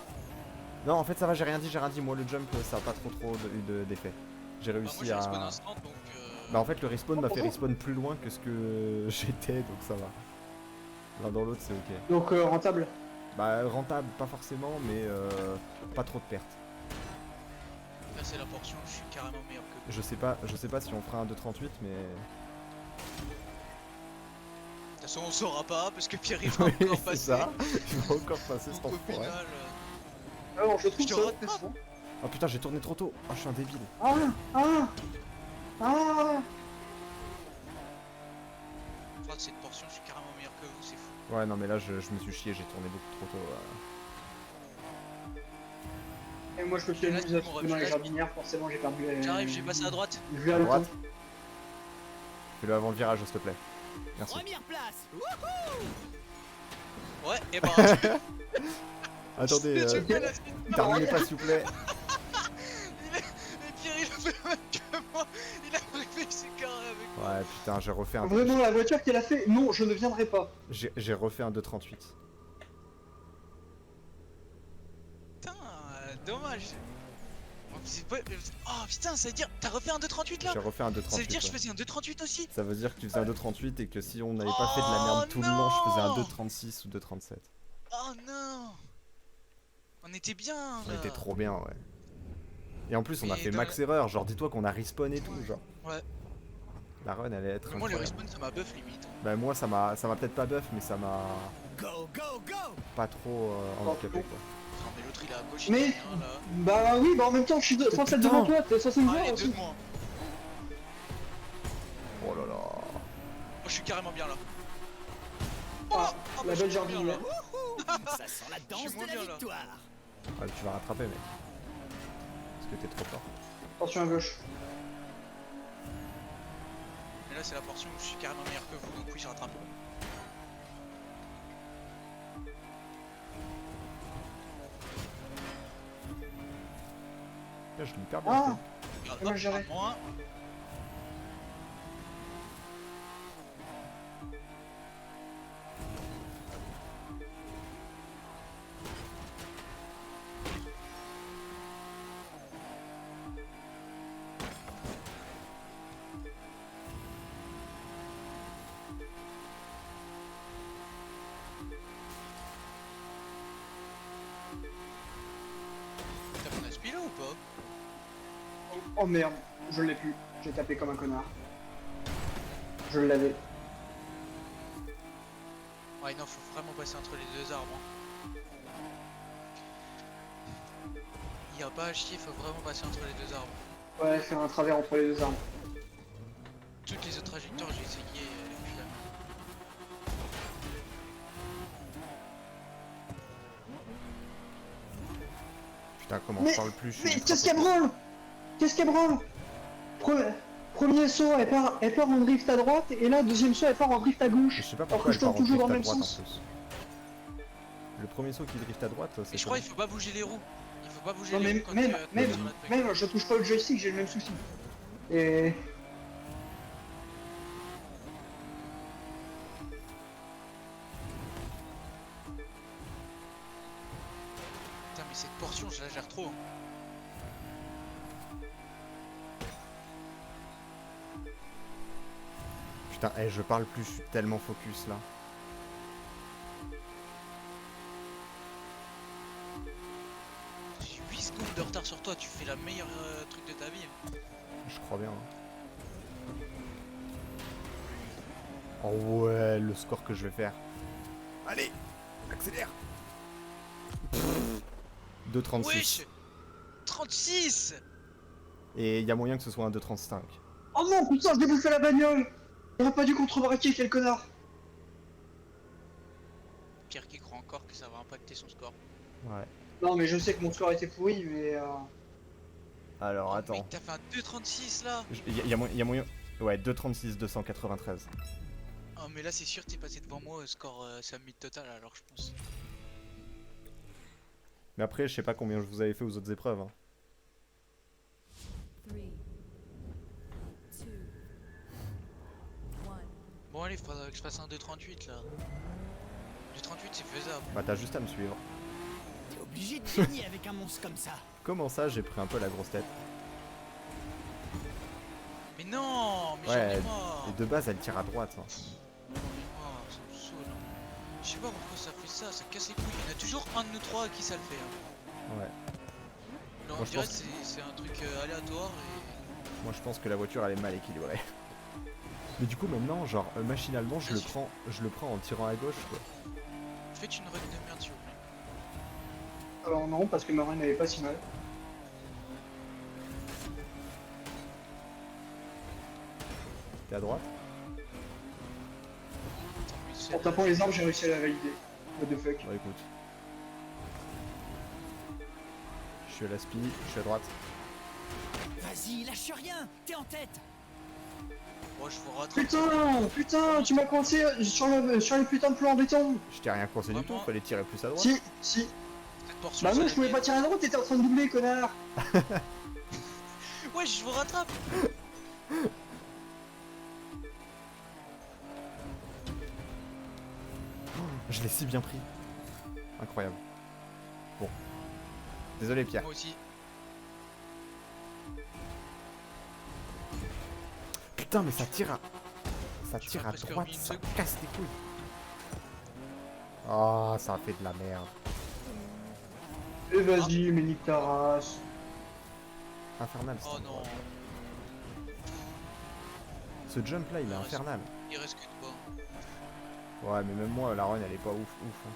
Non, en fait ça va, j'ai rien dit, moi le jump ça a pas trop d'effet. J'ai Bah, moi réussi j'ai à. respawn instant donc Bah en fait le respawn m'a fait respawn plus loin que ce que j'étais donc ça va. L'un dans l'autre c'est ok. Donc rentable. Bah rentable pas forcément mais pas trop de pertes. là c'est la portion, je suis carrément meilleur que vous. Je sais pas si on fera un 2.38 mais. De toute façon on saura pas parce que Pierre il va Oui, encore c'est passer. ça, il va encore passer cet Donc au enfoiré. final. Alors, je trouve Je te ça. rattrape. bon. Oh putain j'ai tourné trop tôt, oh je suis un débile. Ah, ah. Je crois que cette portion je suis carrément meilleur que vous, c'est fou. Ouais non mais là je me suis chié, j'ai tourné beaucoup trop tôt. Et moi, je me suis Là, amusé à on trouver dans refait les la jardinières, forcément, j'ai perdu. J'arrive, j'ai passé à droite. Je vais à À le droite. temps. Fais-le avant le virage s'il te plaît. Merci. Première place. Ouais, et bah. Attendez, Tu fais la speed. terminez pas s'il vous plaît. Et Pierre il a fait même que moi. Il a préféré ses carrés avec moi. Ouais putain j'ai refait un. Vraiment, la voiture qu'elle a fait, non, je ne viendrai pas. J'ai refait un 2.38. Putain, dommage. Oh, c'est pas- oh putain, ça veut dire. T'as refait un 2.38 là? J'ai refait un Ça veut 2.38. dire que je ouais. faisais un 2.38 aussi? Ça veut dire que tu faisais un 2.38 et que si on n'avait pas fait de la merde tout le long, je faisais un 2.36 ou 2.37. Oh non! On était bien! On là. était trop bien, ouais. Et en plus, on a Mais fait dans max erreur, genre dis-toi qu'on a respawn et tout, genre. Ouais. La run allait être. Mais moi, les incroyable. respawns ça m'a buff limite. Bah, moi, ça m'a peut-être pas buff, mais ça m'a Go, go, go. pas trop handicapé quoi. Non, mais l'autre il est à gauche, Mais- il est bien, là. Bah oui, bah en même temps, je suis 107 devant toi, t'es censé me Ah, voir les deux aussi. de moi. Oh là là. Moi, je suis carrément bien là. Ah, bah, la je belle suis bien, jardinière. Ça sent la danse moins de la bien, là. victoire. Ah, tu vas rattraper, mec. Parce que t'es trop fort. Attention à gauche. Mais là, c'est la portion où je suis carrément meilleur que vous, donc oui, je rattrape. Là, je l'ai hyper bien Ah, fait. Regarde, moi, hop, j'arrête. moins. Oh merde, je l'ai plus. J'ai tapé comme un connard. Je l'avais. Ouais, non, faut vraiment passer entre les deux arbres. Hein. Il y a pas à chier, faut vraiment passer entre les deux arbres. Ouais, faire un travers entre les deux arbres. Toutes les autres trajectoires, j'ai essayé, puis là. Putain, comment Mais- je parle plus, je suis Mais ultra qu'est-ce qu'elle focus. branle? Qu'est-ce qu'elle branle? Premier saut, elle part en drift à droite, et là, deuxième saut, elle part en drift à Je gauche. sais pas Alors pourquoi que je elle part tourne en toujours drift dans à le même droite en sens. plus. Le premier saut qui drift à droite, c'est Et je crois qu'il faut pas bouger les roues. Il faut pas bouger Non, les mais roues quand même, t'es sur la truc. même, je touche pas au joystick, j'ai le même souci. Et... Putain, mais cette portion, je la gère trop. Hein. Putain, je parle plus, je suis tellement focus là. J'ai 8 secondes de retard sur toi, tu fais la meilleure truc de ta vie. Hein. Je crois bien. Hein. Oh ouais, le score que je vais faire. Allez, accélère. 2,36. Wesh 36. Et il y a moyen que ce soit un 2,35. Oh non, putain, je l'ai bouffé la bagnole! J'aurais pas dû contrebraquer, quel connard! Pierre qui croit encore que ça va impacter son score. Ouais. Non, mais je sais que mon score était pourri, mais... Alors Oh, attends. mec, t'as fait un 2,36 là. Il y a moyen. Ouais, 2,36, 293. Oh, mais là, c'est sûr, t'es passé devant moi au score submit total alors, je pense. Mais après, je sais pas combien je vous avais fait aux autres épreuves. Hein. 3, 2, 1. Bon, allez, faudra que je fasse un 2,38 là. 2,38 c'est faisable. Bah t'as juste à me suivre. T'es obligé de gagner avec un monstre comme ça. Comment ça, j'ai pris un peu la grosse tête? Mais non, mais j'en Ouais, ai marre. et de base, elle tire à droite. Hein. Oh, ça me saoule. Hein. Je sais pas pourquoi ça fait ça, ça casse les couilles. Il y en a toujours un de nous trois à qui ça le fait. Hein. Ouais. Là, Moi, on je dirait pense que c'est un truc aléatoire et... Moi, je pense que la voiture, elle est mal équilibrée. Mais du coup, maintenant, genre, machinalement, je le prends en tirant à gauche, quoi. Faites une run de merde s'il vous plaît. Alors non, parce que ma reine n'avait pas si mal. T'es à droite? Attends, mais c'est- En tapant les arbres, j'ai réussi à la valider. What the fuck. Bon, écoute. Je suis à la spi, je suis à droite. Vas-y, lâche rien. T'es en tête. Moi je vous rattrape. Putain, tu m'as coincé sur les putains de plans en béton. Je t'ai rien coincé du tout, Vraiment fallait tirer plus à droite. Si. Cette portion, Bah c'est non, la je pouvais mienne. pas tirer à droite, t'étais en train de doubler, connard. Ouais, je vous rattrape. Je l'ai si bien pris. Incroyable. Bon. Désolé, Pierre. Moi aussi. Putain, mais ça tire à... Ça Je tire fais à presque droite, remis une ça seconde. casse les couilles. Oh, ça a fait de la merde. Et vas-y, mais nique ta race. Infernal, Oh cet non, endroit. Ce jump là, il est Ouais, infernal. il reste que de bas. Ouais, mais même moi, la run, elle est pas ouf. Hein.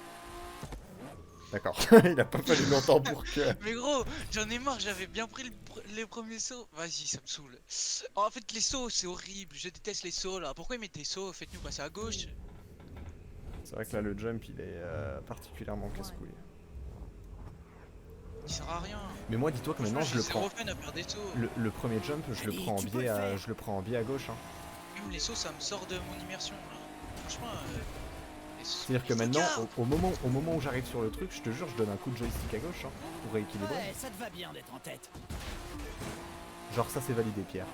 D'accord, il a pas fallu longtemps pour que... Mais gros, j'en ai marre, j'avais bien pris les premiers sauts. Vas-y, ça me saoule. En fait, les sauts, c'est horrible. Je déteste les sauts là. Pourquoi ils mettent des sauts? Faites-nous passer à gauche. C'est vrai que là, le jump, il est particulièrement casse-couille. Il sert à rien. Mais moi, dis-toi que Franchement, maintenant, je le j'ai zéro prends... fun à faire des sauts. Le premier jump, je le Allez, prends en tu peux biais le à... faire. Je le prends en biais à gauche. Hein. Même les sauts, ça me sort de mon immersion là. Franchement, les sauts, C'est-à-dire que ils maintenant, regardent. au moment où j'arrive sur le truc, je te jure, je donne un coup de joystick à gauche hein, pour rééquilibrer. Ouais, ça te va bien d'être en tête. Genre ça c'est validé Pierre.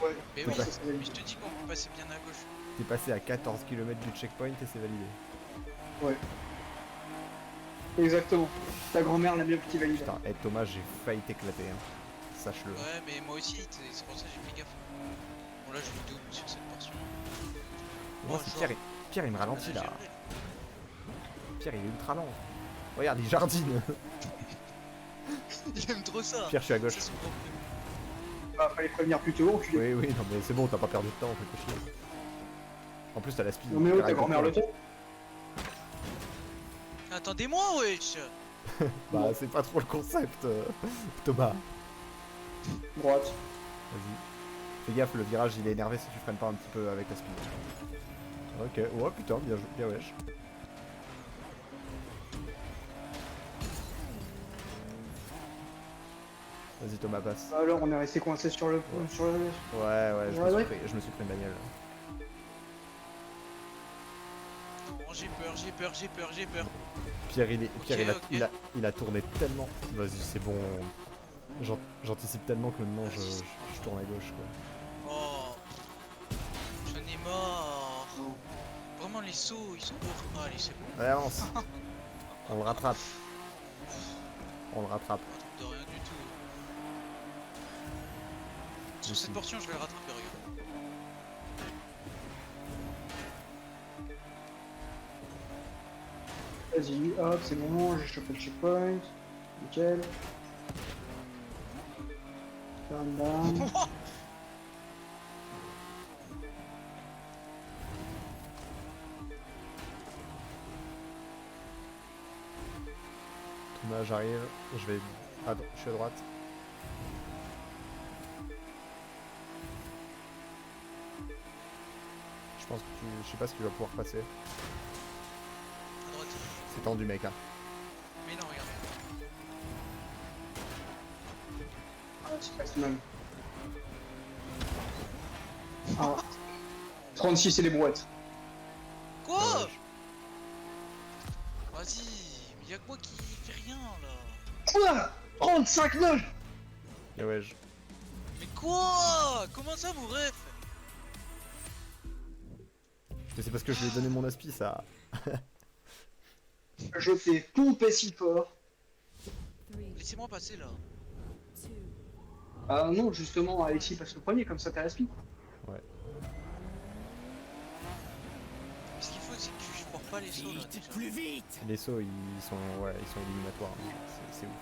Ouais, Mais Faut oui, pas- mais je te dis qu'on peut passer bien à gauche. T'es passé à 14 km du checkpoint et c'est validé. exactement. Ta grand-mère l'a bien petit validé. Putain, hey, Thomas, j'ai failli t'éclater. Hein. Sache-le. Ouais, mais moi aussi, c'est pour ça que j'ai fait gaffe. Bon, là, je vous double sur cette portion. Moi, Oh, c'est genre, Pierre, il me ralentit là. j'ai- Pierre, il est ultra lent. Regarde, il jardine. Il aime trop ça. Pierre, je suis à gauche. C'est son problème. Bah, fallait prévenir plus tôt, enculé. Oui, oui, non mais c'est bon, t'as pas perdu de temps, fais pas chier. En plus, t'as la speed. Non mais oh, ta grand-mère le temps. Attendez-moi, wesh. Bah, c'est pas trop le concept, Thomas. Droite. Vas-y. Fais gaffe, le virage il est énervé si tu freines pas un petit peu avec la speed. Ok, oh putain, bien joué, bien wesh. Vas-y Thomas, passe. Alors on est resté coincé sur le... sur le... Ouais, je, Ouais, ouais. je me suis pris une bagnole. Non, j'ai peur, j'ai peur, j'ai peur, j'ai peur. Pierre, Pierre Ok. il a tourné tellement. Vas-y, c'est bon. J'anticipe tellement que maintenant je tourne à gauche quoi. Oh. J'en ai marre. Vraiment, les sauts, ils sont pour. Allez, c'est bon. Allez, avance. On le rattrape. On le rattrape. Pas de rien du tout. Sur Ici. cette portion, je vais le rattraper, regarde. Vas-y, hop, c'est bon, j'ai chopé le checkpoint. Nickel. Bam, bam. Thomas, j'arrive. Je vais. Je suis à droite. Je pense que je sais pas si tu vas pouvoir passer. À droite. C'est tendu, mec. Hein. Mais non, regarde. Ah, c'est presque même. Ah. 36 c'est les brouettes. Quoi Ouais, Vas-y, mais y'a que moi qui fait rien là. Quoi 35-9. Et ouais, Mais quoi? Comment ça, mon ref? mais c'est parce que je lui ai donné mon aspi, ça. Je t'ai pompé si fort. 3, Laissez-moi passer là. 2, Ah non, justement, Alexis passe le premier, comme ça t'as respire. Mais ce qu'il faut, c'est que je porte pas les sauts là. Vite, déjà. plus vite. Les sauts, ils sont éliminatoires. Hein. C'est ouf.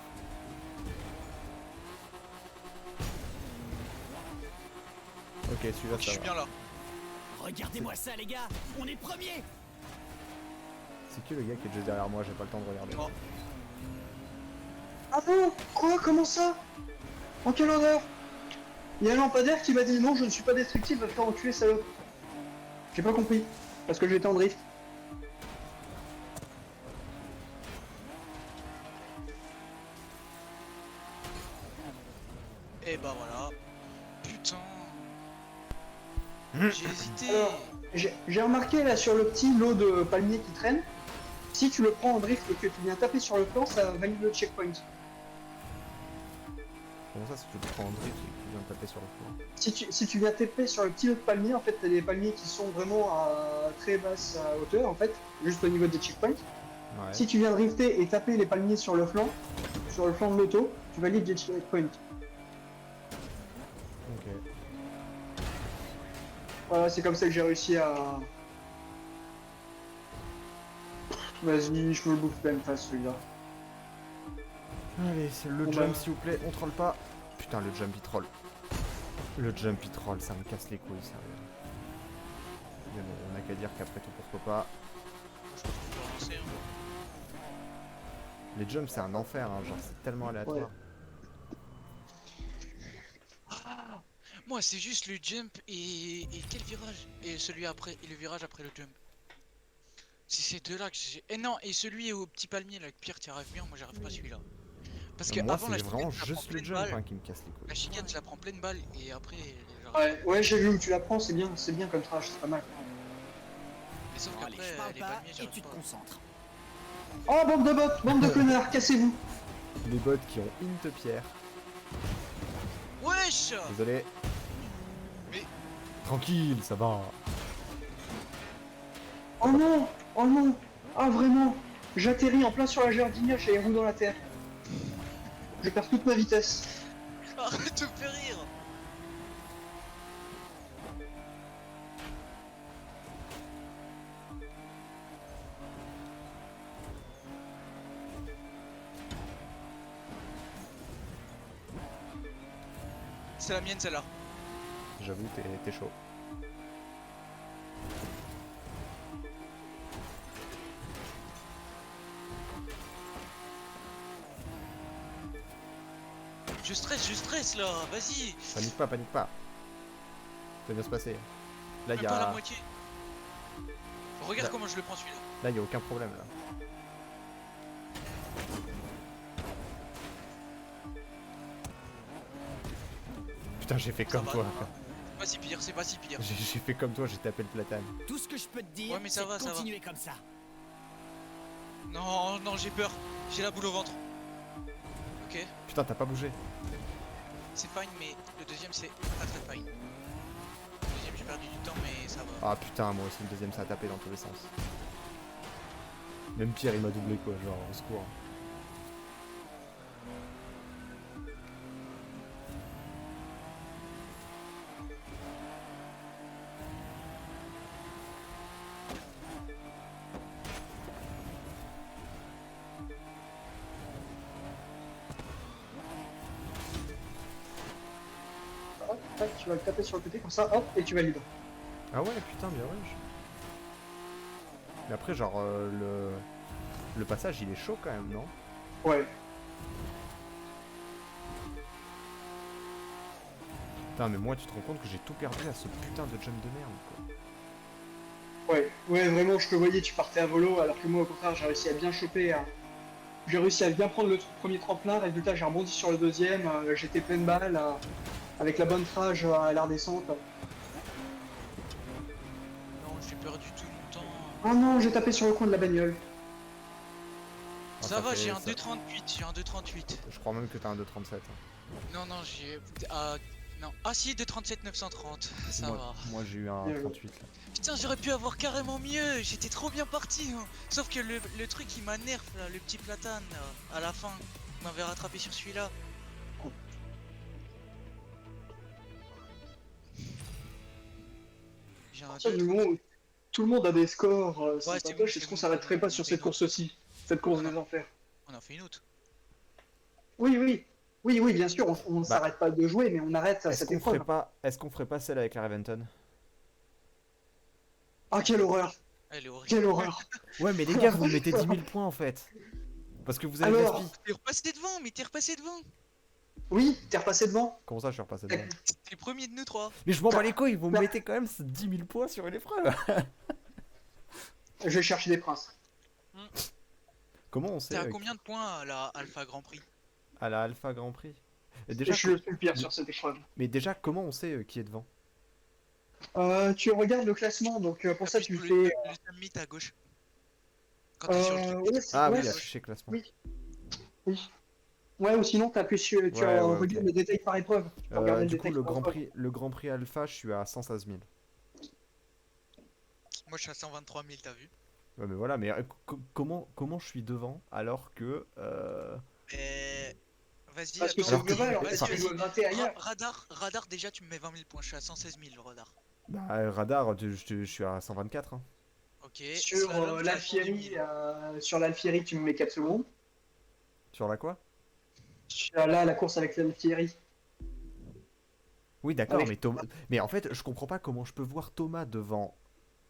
Ok, celui-là, Ok, je ça suis va. bien là. Regardez-moi ça, les gars. On est premiers. C'est qui le gars qui est juste derrière moi? J'ai pas le temps de regarder. Oh. Ah bon? Quoi? Comment ça? En quelle honneur? Il y a un lampadaire qui m'a dit non, je ne suis pas destructible, va te faire enculer, salope. J'ai pas compris. Parce que j'étais en drift. Et bah voilà. Putain. J'ai hésité. Alors, j'ai remarqué là sur le petit lot de palmiers qui traîne, si tu le prends en drift et que tu viens taper sur le plan, ça valide le checkpoint. Comment ça, si tu le prends en drift et que tu viens de taper sur le flanc? Si tu viens taper sur le petit lot de palmiers, en fait, t'as des palmiers qui sont vraiment à très basse hauteur, en fait, juste au niveau des checkpoints. Ouais. Si tu viens drifter et taper les palmiers sur le flanc de l'auto, tu valides les checkpoints. Ok. Voilà, c'est comme ça que j'ai réussi à... Vas-y, je me le bouffe pleine face celui-là. Allez, c'est le Bon, jump bah. s'il vous plaît, on troll pas. Putain, le jump il troll. Le jump il troll, ça me casse les couilles, sérieux. Mais bon, on a qu'à dire qu'après tout, pourquoi pas. Je pense qu'on peut relancer. Hein. Les jumps c'est un enfer, hein, genre c'est tellement aléatoire. Moi, c'est juste le jump et quel virage? Et celui après, et le virage après le jump. C'est ces deux-là que j'ai. Et non, et celui au petit palmier là, que Pierre t'y arrive bien, moi j'arrive pas à celui-là. Parce que Moi avant la c'est vraiment chicane, je la prends juste le pleine jump balle. hein, qui me casse les couilles. La chicane, je la prends pleine balle et après j'arrive. Ouais, j'ai vu où tu la prends, c'est bien comme trash, c'est pas mal. Mais sauf Allez, je qu'après, parle les pas palmiers, et j'arrive tu te pas. concentres. Oh, bande de bots, bande de connards, cassez-vous. Les bots qui ont int Pierre. Wesh! Désolé. Mais- Tranquille, ça va. Oh non, oh non, ah vraiment, j'atterris en plein sur la jardinière, j'ai les roues dans la terre. Je perds toute ma vitesse. Arrête de me faire rire! C'est la mienne celle-là. J'avoue, t'es chaud. Je stresse là, vas-y. Panique pas, panique pas. Ça va bien se passer. Là, Même y pas la a... moitié. Regarde Là. comment je le prends celui-là. Là, y a aucun problème, là. Putain, j'ai fait Ça comme va, toi. ça va. C'est pas si pire, c'est pas si pire. J'ai fait comme toi, j'ai tapé le platane. Tout ce que je peux te dire, Ouais, mais ça c'est va, de ça va. continuer comme ça. Non, non, j'ai peur. J'ai la boule au ventre. Ok, Putain, t'as pas bougé. c'est fine, mais le deuxième c'est pas très fine. Le deuxième j'ai perdu du temps, mais ça va. Ah putain, moi aussi, le deuxième, ça a tapé dans tous les sens. Même Pierre, il m'a doublé, quoi, genre, au secours. Hop, tac, tu vas le taper sur le côté comme ça, hop, et tu valides. Ah ouais, putain, bien ouais. Mais après, genre, le passage, il est chaud quand même, non? Ouais. Putain, mais moi, tu te rends compte que j'ai tout perdu à ce putain de jump de merde, quoi. Ouais, ouais, vraiment, je te voyais, tu partais à volo, alors que moi, au contraire, j'ai réussi à bien choper. J'ai réussi à bien prendre le premier tremplin, résultat, j'ai rebondi sur le deuxième, j'étais pleine balle, avec la bonne trage à la redescente. Non, j'ai perdu tout mon temps. Oh non, j'ai tapé sur le coin de la bagnole. Ah, Ça va, fait- j'ai un ça- 2,38, j'ai un 2,38. Je crois même que t'as un 2,37. Non, non, j'ai... non. Ah si, 2,37 930, ça moi, va. moi, j'ai eu un Bien joué. 38 là. Putain, j'aurais pu avoir carrément mieux, j'étais trop bien parti. Hein. Sauf que le truc il m'a nerf là, le petit platane là, à la fin, il m'avait rattrapé sur celui-là. J'ai un partir du 2,38. moment où tout le monde a des scores Ouais, c'est sympatoches, bon, est-ce c'est qu'on bon, s'arrêterait c'est pas bon, sur c'est cette bon. course aussi? Cette course Non. des enfers. On en fait une autre. Oui, oui. Oui, oui, bien sûr, on ne Bah, s'arrête pas de jouer, mais on arrête à Est-ce cette qu'on ferait épreuve. pas, celle avec la Raventon? Ah, quelle horreur! Elle est horrible. Quelle horreur! Ouais, mais les gars, vous me mettez 10 000 points en fait. Parce que vous avez Alors, gaspillé. T'es repassé devant, mais t'es repassé devant. oui, t'es repassé devant. Comment ça, je suis repassé devant? T'es le premier de nous trois. Mais je m'en bats les couilles, vous me mettez quand même 10 000 points sur une épreuve. Je vais chercher des princes. Comment on T'es sait à combien de points à la Alpha Grand Prix? à la Alpha Grand Prix? Et Et déjà, je suis le pire sur cette épreuve. mais déjà, comment on sait qui est devant? Tu regardes le classement, donc pour ça tu Appuie fais. sur le submit à gauche. Quand t'es sur le truc. Ouais, Ah ouais, oui, ouais. afficher classement. oui. Oui. Ouais, ou sinon t'appuies sur. Tu Ouais, ouais, regardes ok. les détails par épreuve. Tu peux regarder les Du coup, détails par épreuve. le Grand Prix Alpha, je suis à 116 000. Moi je suis à 123 000, t'as vu? Ouais, mais voilà, mais comment je suis devant alors que. Vas-y, Parce que attends, c'est Alors que- global, en vas-y, fait, enfin, tu vas-y. dois gratter ailleurs. Radar, déjà tu me mets 20 000 points, je suis à 116 000 radar. Bah, radar, je suis à 124. Hein. Ok. Sur slalom, je suis à 110 l'Alfieri, 000. sur l'Alfieri, tu me mets 4 secondes. Sur la quoi? Là, la course avec l'Alfieri. Oui, d'accord, Avec- mais Thomas. Mais en fait, je comprends pas comment je peux voir Thomas devant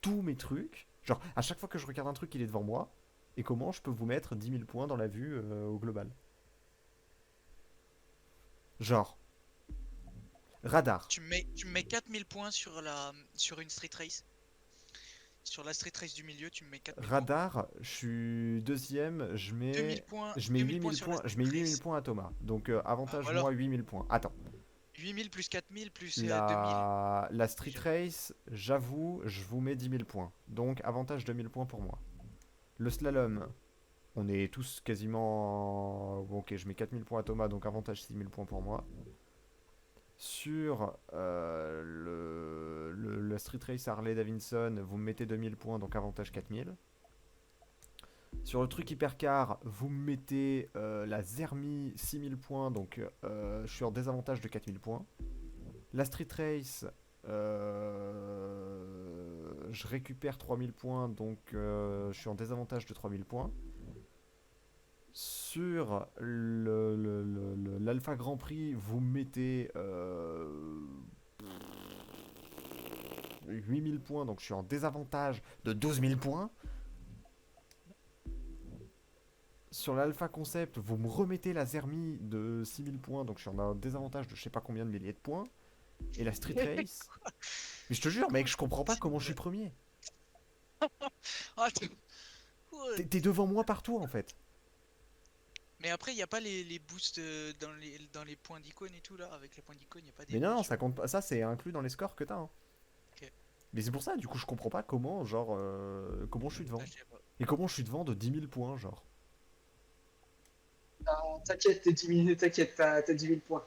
tous mes trucs. Genre, à chaque fois que je regarde un truc, il est devant moi. Et comment je peux vous mettre 10 000 points dans la vue au global? Genre. Radar. Tu me mets 4000 points sur une street race. Sur la street race du milieu, tu me mets 4000 points. Radar, je suis deuxième, 2000 points. je mets 2000 8000 sur la points, je mets street 8000 race. points à Thomas. Donc avantage voilà. moi 8000 points. Attends, 8000 plus 4000 plus 2000. la street race, j'avoue, je vous mets 10 000 points. Donc avantage 2000 points pour moi. Le slalom, on est tous quasiment... Bon, ok, je mets 4000 points à Thomas, donc avantage 6000 points pour moi. Sur la street race Harley Davidson, vous me mettez 2000 points, donc avantage 4000. Sur le truc hypercar, vous me mettez la Zermi 6000 points, donc je suis en désavantage de 4000 points. La street race, je récupère 3000 points, donc je suis en désavantage de 3000 points. Sur l'Alpha Grand Prix, vous me mettez 8000 points, donc je suis en désavantage de 12 000 points. Sur l'Alpha Concept, vous me remettez la Zermi de 6000 points, donc je suis en un désavantage de je sais pas combien de milliers de points. Et la Street Race. Mais je te jure, mec, je comprends pas comment je suis premier. Ah, ouais. T'es devant moi partout en fait. Mais après, il y a pas les boosts dans les points d'icône et tout là. Avec les points d'icône, il y a pas des. Mais non, boosts, ça compte pas. Ça, c'est inclus dans les scores que t'as. Hein. Ok. Mais c'est pour ça, du coup, je comprends pas comment, genre, comment je suis devant. Ah, je sais pas. Et comment je suis devant de 10 000 points, genre. Ah, t'inquiète, t'es 10 000, t'inquiète, t'as 10 000 points.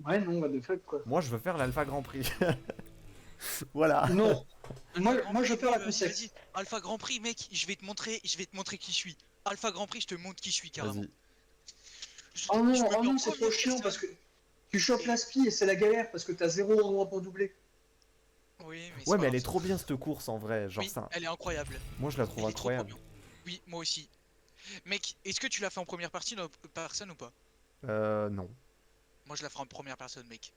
Ouais, non, what the fuck, quoi. Moi, je veux faire l'Alpha Grand Prix. Voilà. Non, moi, Alpha Grand moi je Prix, veux faire la vas-y, concept. vas-y. Alpha Grand Prix, mec, je vais te montrer qui je suis. Alpha Grand Prix, je te montre qui je suis carrément. Vas-y. Oh Je non, me oh mets en non, c'est trop première chiant personne. parce que tu chopes la spi et c'est la galère parce que t'as 0 endroit pour doubler. Oui, mais Ouais, mais elle est trop bien cette course en vrai. Genre Oui, ça. elle est incroyable. Moi, je la trouve Elle est trop incroyable. bien. Oui, moi aussi. Mec, est-ce que tu l'as fait en première partie personne ou pas? Non. Moi, je la ferai en première personne, mec.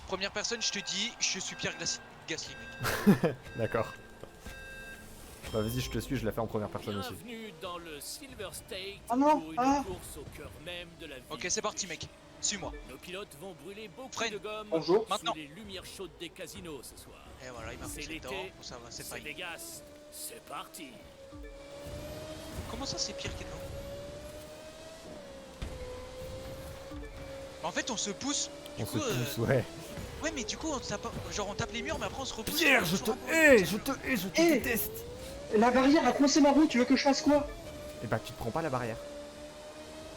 Première personne, je te dis, je suis Pierre Gasly, mec. D'accord. Bah, vas-y, je te suis, je la fais en première personne aussi. Bienvenue dans le Silver State Ah non, pour une ah. course au cœur même de la ville. Ok, c'est parti, mec. Suis-moi. Nos pilotes vont brûler beaucoup Freine. de gomme Bonjour. Maintenant. sous les lumières chaudes des casinos ce soir. Et voilà, il m'a C'est poussé l'été, dedans. Bon, ça va, c'est pas. C'est Vegas, c'est parti. Comment ça, c'est pire qu'énorme? En fait, on se pousse. Du On coup, se pousse, ouais. ouais, mais du coup, on tape les murs, mais après, on se repousse. Pierre, je te Toujours un peu. hais, je te hais, je te Eh. déteste. La barrière a coincé ma roue, tu veux que je fasse quoi? Et bah, tu te prends pas la barrière.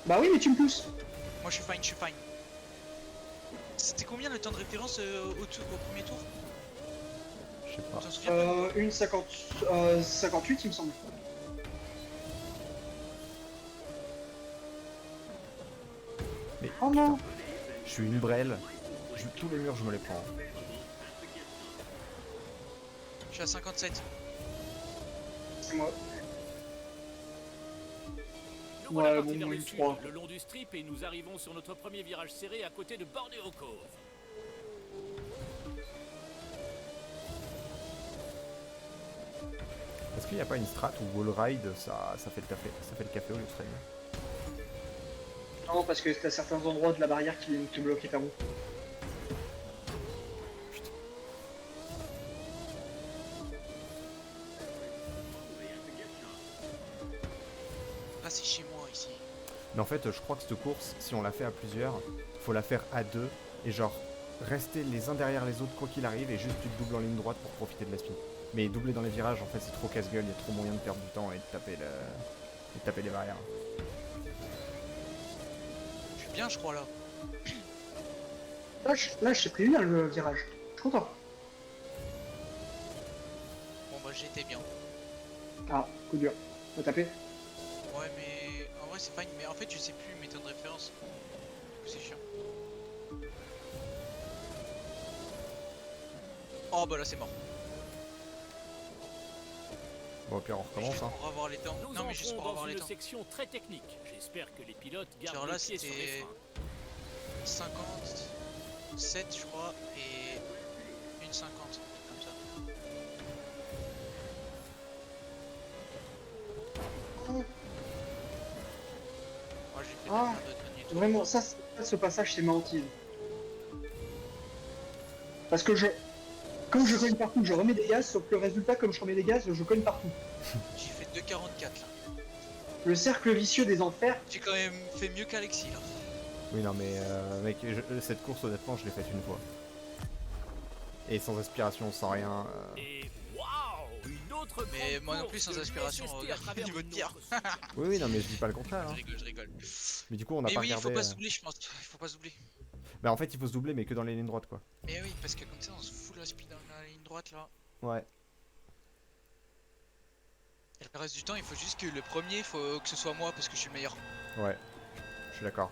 Bah oui, mais tu me pousses. Moi, je suis fine, je suis fine. C'était combien le temps de référence au premier tour? Je sais pas. Tu t'en souviens pas? 58, il me semble. Mais Oh non. je suis une brêle. Tous les murs, je me les prends. Je suis à 57. C'est moi. Nous voilà Ouais, partis bon, vers le une sud, 3. le long du strip et nous arrivons sur notre premier virage serré à côté de Borneo Cove. Est-ce qu'il n'y a pas une strat où wall ride, ça fait le café, au lieu de freiner? Non, parce que t'as certains endroits de la barrière qui viennent te bloquer ta roue. Là, c'est chez moi ici. Mais en fait, je crois que cette course, si on la fait à plusieurs, faut la faire à deux et genre rester les uns derrière les autres quoi qu'il arrive et juste tu te doubles en ligne droite pour profiter de la spin. Mais doubler dans les virages, en fait, c'est trop casse-gueule, il y a trop moyen de perdre du temps et de taper les barrières. Je suis bien, je crois, là. Là, je t'ai pris bien le virage. Je suis content. Bon, bah, j'étais bien. Ah, coup dur. Faut taper. Ouais, mais en vrai, c'est fine. Mais en fait, je sais plus mes temps de référence. Du coup, c'est chiant. Oh, bah là, c'est mort. Bon, au pire, on recommence. Juste Hein. pour avoir les temps. Nous Non, mais juste entrons pour dans avoir les une temps. section très technique. J'espère que les pilotes Genre gardent là, le pied sur les c'était freins. 57, je crois, et une 50, comme ça. Moi, j'ai fait Ah, plein d'autres derniers tours. Vraiment, ce passage, c'est ma hantise. Parce que comme je cogne partout, je remets des gaz, sauf que le résultat, comme je remets des gaz, je cogne partout. J'ai fait 2,44 là. Le cercle vicieux des enfers. J'ai quand même fait mieux qu'Alexis là. Oui, non, mais mec, cette course, honnêtement, je l'ai faite une fois. Et sans aspiration, sans rien. Et waouh, une autre Mais grande moi non course plus sans de aspiration, l'USST regarde à le travers niveau de nos tir. routes. Oui, non, mais je dis pas le contraire. Je Hein. rigole, je rigole. Mais du coup, on n'a Mais pas oui, il regardé. faut pas se doubler, je pense. Il faut pas se doubler. Bah, en fait, il faut se doubler, mais que dans les lignes droites, quoi. Mais oui, parce que comme ça, on se fout la speed dans la ligne droite là. Ouais. Et le reste du temps, il faut juste que le premier, il faut que ce soit moi parce que je suis le meilleur. Ouais. Je suis d'accord.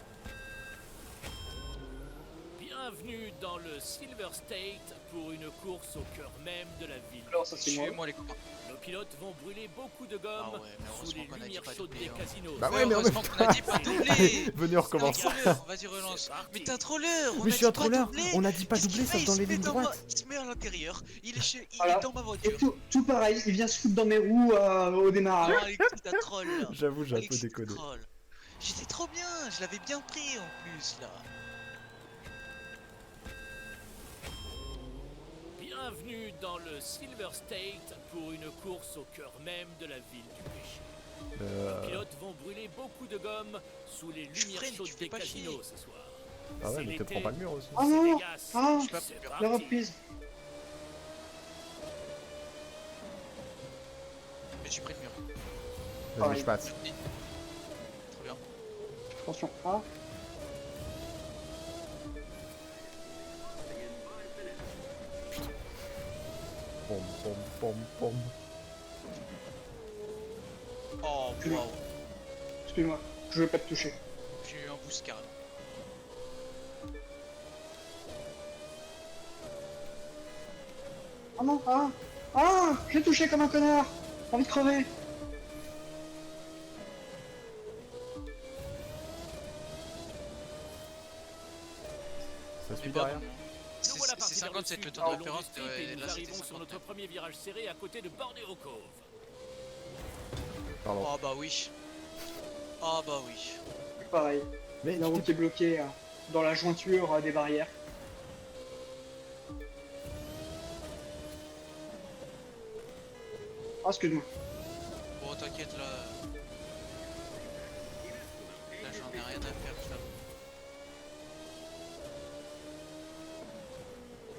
Bienvenue dans le Silver State pour une course au cœur même de la ville. Alors ça c'est moi. Suivez-moi les copains. Nos pilotes vont brûler beaucoup de gomme Ah ouais, mais sous heureusement les qu'on a dit lumières pas chaudes doubler, des hein. casinos. Bah ouais, mais en même heureusement qu'on a dit pas doubler. Venez, on recommence. T'es un troller. Vas-y, relance. C'est parti. Mais t'es un troller. On Mais je a suis un dit pas troller. doubler. On a dit pas Qu'est-ce qu'il doubler fait sauf dans Il les se met lignes dans ma- droites. Il se met à l'intérieur. Il est Voilà. dans ma Et voiture. tout pareil, il vient se foutre dans mes roues au démarrage. Non, Alexis, t'as troll là. J'avoue, j'ai un peu Alexis, t'as déconné. troll. J'étais trop bien. Je l'avais bien pris en plus là. Bienvenue dans le Silver State pour une course au cœur même de la ville du péché. Nos pilotes vont brûler beaucoup de gomme sous les Je lumières freine, chaudes tu fais des pas casinos chier. ce soir. Ah ouais, C'est mais te l'été, prends pas le mur aussi. Ah c'est non, Vegas. ah, C'est la parti. reprise. Mais j'ai pris le mur. Vas-y, je passe. Trop bien. Attention. Ah, Pom, pom, pom, pom. Oh Plus. waouh. excuse-moi, je veux pas te toucher. J'ai eu un boost carrément. Ah non, j'ai touché comme un connard. Envie de crever. Ça Mais suit pas derrière. bon. Nous voilà C'est partis dans le 57 le sud, temps de le long du référence. strip, et nous Là c'était arrivons sur 59. notre premier virage serré à côté de Borneo Cove. Pardon. Oh bah oui. Oh bah oui. Pareil. Mais La tu route t'es- est bloquée dans la jointure des barrières. Ah, excuse-moi. Bon t'inquiète là. Là j'en ai rien à faire, je t'avoue.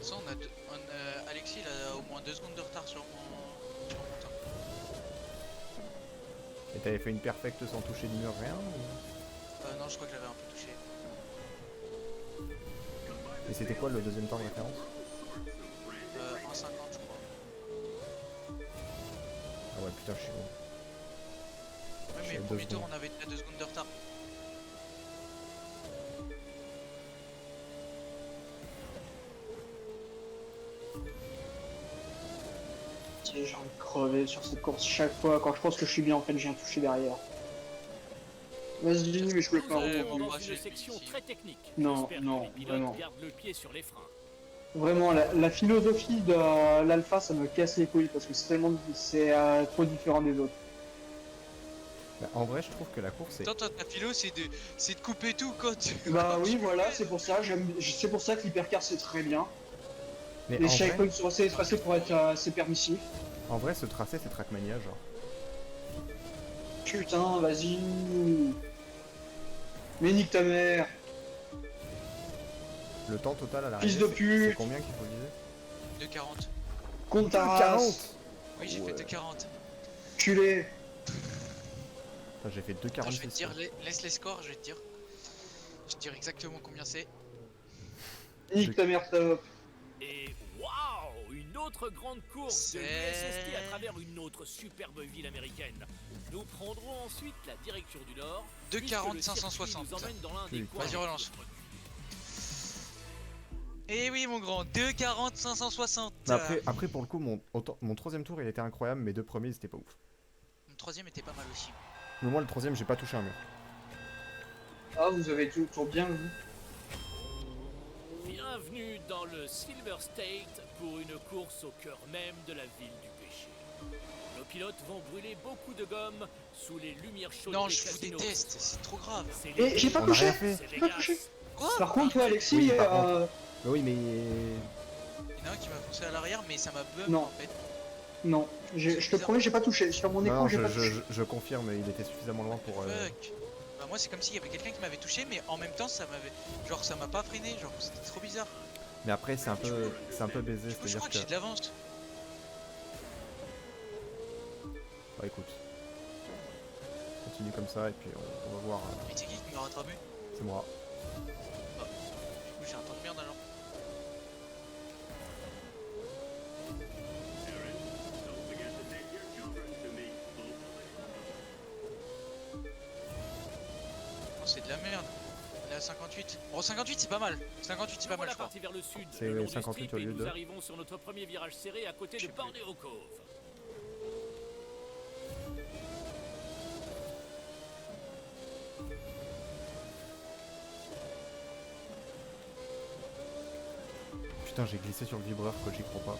Ça on a Alexis il a au moins 2 secondes de retard sur mon temps. Et t'avais fait une perfecte sans toucher le mur, rien ou- Non je crois que j'avais un peu touché. Et c'était quoi le deuxième temps de référence? 1,50 je crois. Ah ouais, putain, je suis bon. Ouais J'ai mais deux au premier tour secondes. on avait déjà 2 secondes de retard. J'ai envie de crever sur cette course chaque fois. Quand je pense que je suis bien, en fait, je viens toucher derrière. Vas-y, mais je bloque ma roue. Ouais, Nous bon, dans bah, une j'ai- section si. très technique. Non, J'espère que non, les pilotes vraiment. gardent le pied sur les freins. Vraiment, la philosophie de l'alpha, ça me casse les couilles parce que c'est tellement trop différent des autres. Bah, en vrai, je trouve que la course est. Attends, toi, ta philo c'est de couper tout quand tu. Bah quand oui, tu voilà, fais. c'est pour ça. C'est pour ça que l'hypercar c'est très bien. Mais Les en vrai, checkpoints sont assez tracés pour être assez permissifs. en vrai, ce tracé, c'est Trackmania, genre. Putain, vas-y. Mais nique ta mère. Le temps total à la Fils de pute. c'est combien qu'il faut viser? 2,40. Compte ta race. Oui, j'ai Ouais. fait 2,40. Culé. Enfin, j'ai fait Attends, 2,40. je vais te dire, laisse les scores, je vais te dire. Je vais te dire exactement combien c'est. Nique ta mère top. Et waouh, une autre grande course de C'est- l'USST à travers une autre superbe ville américaine. Nous prendrons ensuite la direction du nord. 2,40, puisque le circuit 560. nous emmène dans l'un des Oui. coins Vas-y, les relance. plus reconnus. Eh oui, mon grand, 2,40, 560. Mais après, pour le coup, mon troisième tour, il était incroyable, mes deux premiers, c'était pas ouf. Mon troisième était pas mal aussi. Mais moi, le troisième, j'ai pas touché un mur. Ah, vous avez toujours bien vu. Bienvenue dans le Silver State pour une course au cœur même de la ville du péché. Nos pilotes vont brûler beaucoup de gomme sous les lumières chaudes Non, des je vous casinos. déteste, c'est trop grave. C'est Et l'été, j'ai pas On a touché. rien fait. c'est J'ai pas Vegas. touché. Quoi Par contre, toi, Alexis, Oui, par euh, Bah oui, mais. Il y en a un qui m'a poussé à l'arrière, mais ça m'a bum Non. en fait. non, je te promets, j'ai pas touché. Sur mon écran, Non, j'ai pas touché. je confirme, il était suffisamment loin pour. Fuck. Bah, moi, c'est comme s'il y avait quelqu'un qui m'avait touché, mais en même temps, ça m'avait. Genre, ça m'a pas freiné, genre, c'était trop bizarre. Mais après, c'est un peu baisé, Du coup, je c'est-à-dire crois que que. j'ai de l'avance. Bah écoute. Continue comme ça, et puis on va voir. Mais c'est qui m'a rattrapé? C'est moi. Du coup, j'ai un temps de merde alors. Non, c'est de la merde. Là, 58. Bon, 58 c'est pas mal. 58 c'est pas mal, Voilà je crois. parti vers le sud, C'est le long du 58 strip, au et lieu nous de- arrivons sur notre premier virage serré à côté Je de sais plus. Borneo Cove. Putain, j'ai glissé sur le vibreur, quoi, j'y crois pas.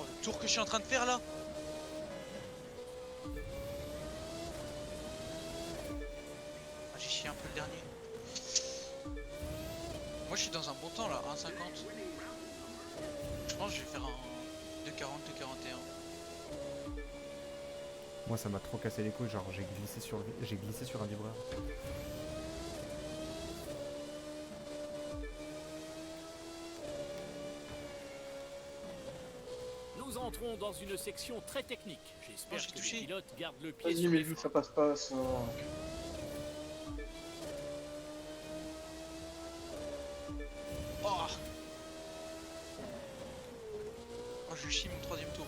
Oh, le tour que je suis en train de faire là. Ah, j'ai chié un peu le dernier. Moi je suis dans un bon temps là, 1,50. Je pense que je vais faire un 2,40, 2,41. Moi, ça m'a trop cassé les couilles, genre j'ai glissé sur un vibreur. Nous entrons dans une section très technique. Oh, J'espère j'ai que touché. les pilotes gardent le pied Vas-y, sur mais les vu que freins. ça passe pas, ça. Oh, oh je chie mon troisième tour.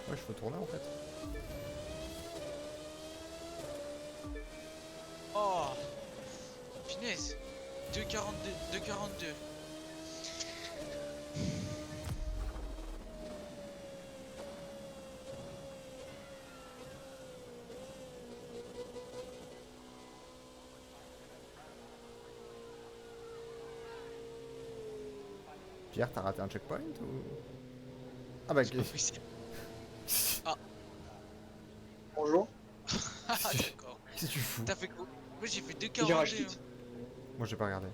Ouais, je peux tourner en fait. Oh, finesse. 2,42, 2,42. Pierre, t'as raté un checkpoint ou... Ah bah, C'est pas possible. Bonjour. Ah, d'accord. qu'est-ce que tu fous? T'as fait quoi? Moi j'ai fait Virage 2,42. vite. Moi, j'ai pas regardé.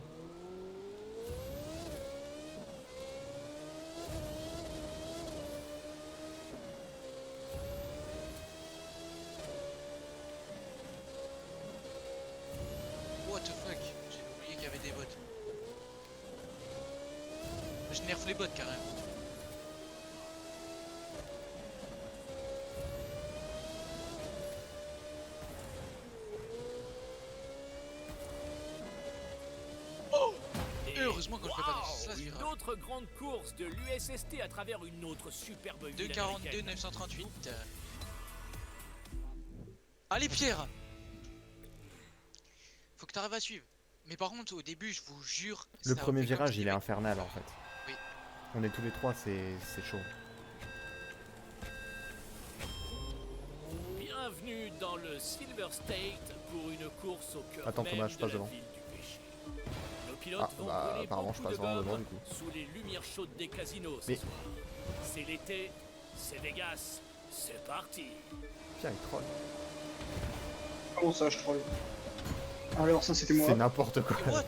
What the fuck? J'ai oublié qu'il y avait des bots. Je nerf les bots carrément. Oh! Et heureusement qu'on ne fait pas Wow, de ça, ce une virage. autre grande course de l'USST à travers une autre superbe ville 2,42, américaine. 938. Allez Pierre! Faut que t'arrives à suivre. Mais par contre au début je vous jure... Le ça premier fait comme virage, si il est t'avais- infernal en fait. Oui. On est tous les trois, c'est chaud. Bienvenue dans le Silver State pour une course au cœur Attends, même Thomas, je de passe la devant. ville du péché. Nos pilotes Ah, vont bah, brûler apparemment, je beaucoup passe de vraiment devant, gomme du coup. sous les lumières chaudes des casinos ce Mais- soir. C'est l'été, c'est Vegas, c'est parti. Pierre, il troll. Comment ça, je troll? Alors, ça, c'était moi. C'est n'importe quoi. Mais what?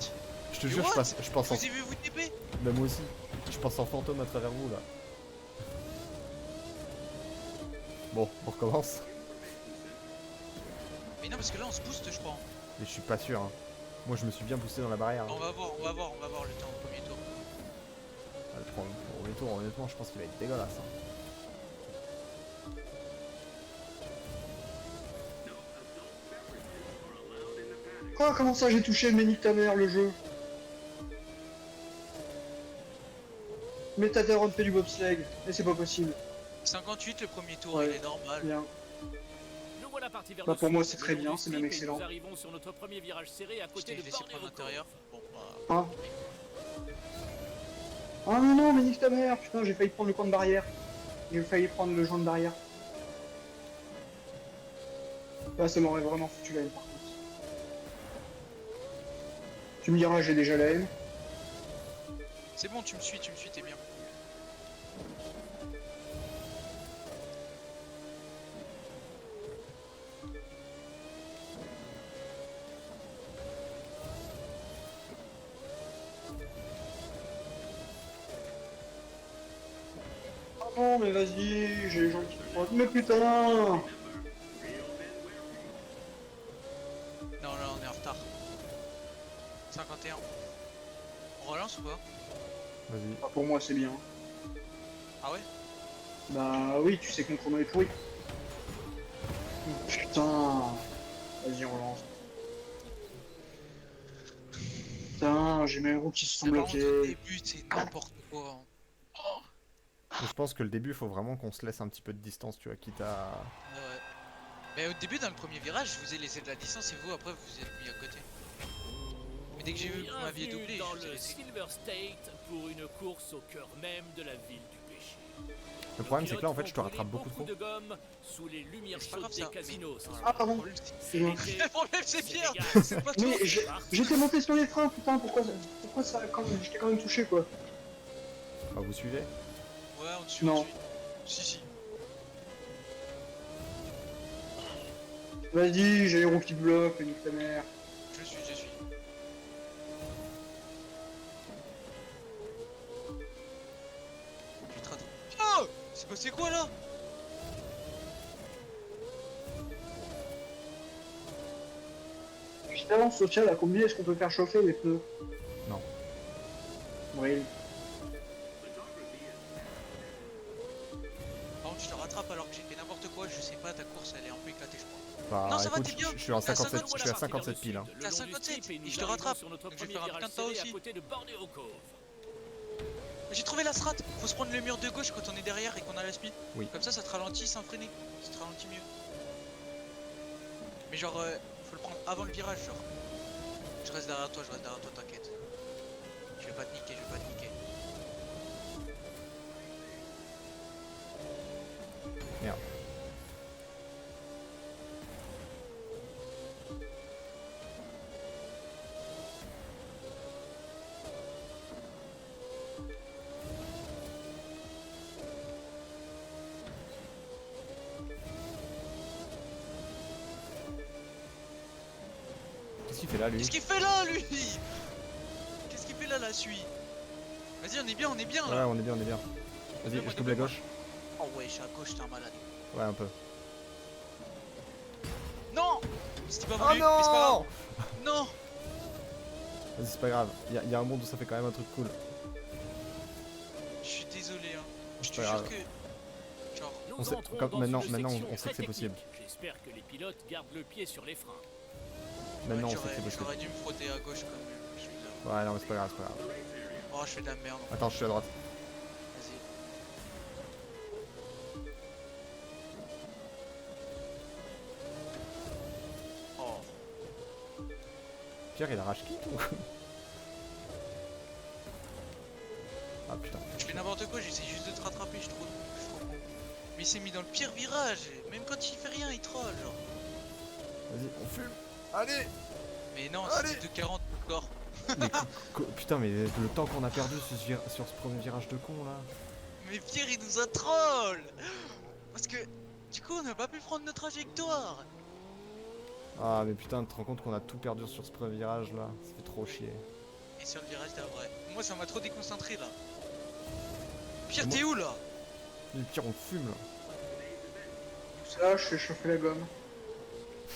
Je te Mais jure, what je pense en... Vous avez vu vous TP? Bah, moi aussi. Je pense en fantôme à travers vous là. Bon, on recommence. Mais non parce que là on se booste je crois. Mais je suis pas sûr. Hein. Moi, je me suis bien boosté dans la barrière. On Hein. va voir, on va voir, on va voir le temps au premier tour. Ah, le premier tour, honnêtement, je pense qu'il va être dégueulasse. Hein. Quoi? Comment ça, j'ai touché le nique ta mère, le jeu? Métateron fait du bobsleigh. Mais c'est pas possible. 58 le premier tour, Ouais. il est normal. Bien. Nous voilà partis vers Bah, le pour sud, moi, c'est le très long bien, du c'est même strip, et excellent. Nous arrivons sur notre premier virage serré à Je côté t'ai de laissé Borneo prendre l'intérieur. Cove. Bon bah... Ah. Ah non, non, mais nique ta mère. Putain, j'ai failli prendre le coin de barrière. J'ai failli prendre le joint de barrière. Là, ça m'aurait vraiment foutu la haine, par contre. Tu me diras, j'ai déjà la haine. C'est bon, tu me suis, t'es bien. Ah non, mais vas-y, j'ai les gens qui me frottent. Mais putain! Non, là on est en retard. 51. balance ou pas? Vas-y. Enfin, pour moi, c'est bien. Ah ouais? Bah oui, tu sais que mon chrono est pourri. Putain. Vas-y, on lance. Putain, j'ai mes roues qui se sont Mais par contre, au bloqués. début, c'est n'importe quoi. Mais je pense que le début, faut vraiment qu'on se laisse un petit peu de distance, tu vois, quitte à... Ouais. Mais au début, dans le premier virage, je vous ai laissé de la distance et vous, après, vous vous êtes mis à côté. Mais dès que j'ai vu que vous m'aviez Bienvenue doublé, dans je vous ai le laissé. Silver State pour une course au cœur même de la ville du péché. Le problème, c'est que là, en fait, je te rattrape beaucoup trop. De gomme sous les lumières C'est pas chaudes grave, des ça. casinos. ce Voilà. soir. Ah, pardon. Le problème, c'est- C'est Excuse-moi. l'été, Le problème, c'est Pierre. Vegas. C'est pas toi. Mais j'étais monté sur les freins, putain, pourquoi ça j'étais quand même touché quoi. Bah, vous suivez? Ouais, on te suit. Non. On te suit. Si. Vas-y, j'ai les roues qui bloquent, nique ta mère. Je suis. Je vais te rattraper. Oh! C'est passé quoi là? Juste avant, Socia, à combien est-ce qu'on peut faire chauffer les pneus? Non. Oui. Par contre, je te rattrape alors que j'ai fait n'importe quoi. Je sais pas, ta course elle est un peu éclatée, je crois. Bah, Non, ça va, écoute, t'es bien. je suis en T'as 57, 50, je suis à 57 piles, hein. T'as 57, et je te rattrape. Donc je vais faire un putain de temps aussi. À côté de Borneo Cove. J'ai trouvé la strat. Faut se prendre le mur de gauche quand on est derrière et qu'on a la speed. Oui. Comme ça te ralentit sans freiner. Ça te ralentit mieux. Mais genre, faut le prendre avant le virage, genre. Je reste derrière toi, t'inquiète. Je vais pas te niquer. Merde. Qu'est-ce qu'il fait là, lui? Qu'est-ce qu'il fait là, lui? Qu'est-ce qu'il fait là, celui? Vas-y, on est bien Ouais, là. on est bien. Vas-y, Double-moi, je double à double-moi. gauche. Oh ouais, je suis à gauche, t'es un malade. Ouais, un peu. Non! C'était pas Oh voulu, mais c'est pas grave. non! Non! Vas-y, c'est pas grave. Y a un monde où ça fait quand même un truc cool. Je suis désolé, hein. Je C'est te pas jure grave. que. Genre. Nous On sait- entrons comme- dans maintenant- une maintenant, section on sait que très c'est possible. technique. J'espère que les pilotes gardent le pied sur les freins. Maintenant, on Ouais, sait que c'est possible. J'aurais dû me frotter à gauche comme je suis là. Ouais, non, mais c'est pas grave. Oh, je fais de la merde. Attends, je suis à droite. Vas-y. Oh. Pierre, il arrache qui ou... Ah putain. Je fais n'importe quoi, j'essaie juste de te rattraper, je trouve. Mais il s'est mis dans le pire virage. Même quand il fait rien, il troll. Genre. Vas-y, on fume. Allez. Mais non, Allez. c'est 2,40 encore. Putain, mais le temps qu'on a perdu sur ce premier virage de con là. Mais Pierre, il nous a troll. Parce que du coup, on n'a pas pu prendre notre trajectoire. Ah, mais putain, tu te rends compte qu'on a tout perdu sur ce premier virage là. Ça fait trop chier. Et sur le virage d'après. Moi, ça m'a trop déconcentré là. Pierre, Moi- t'es où là? Le pire, on fume là. Ça, je fais chauffer la gomme.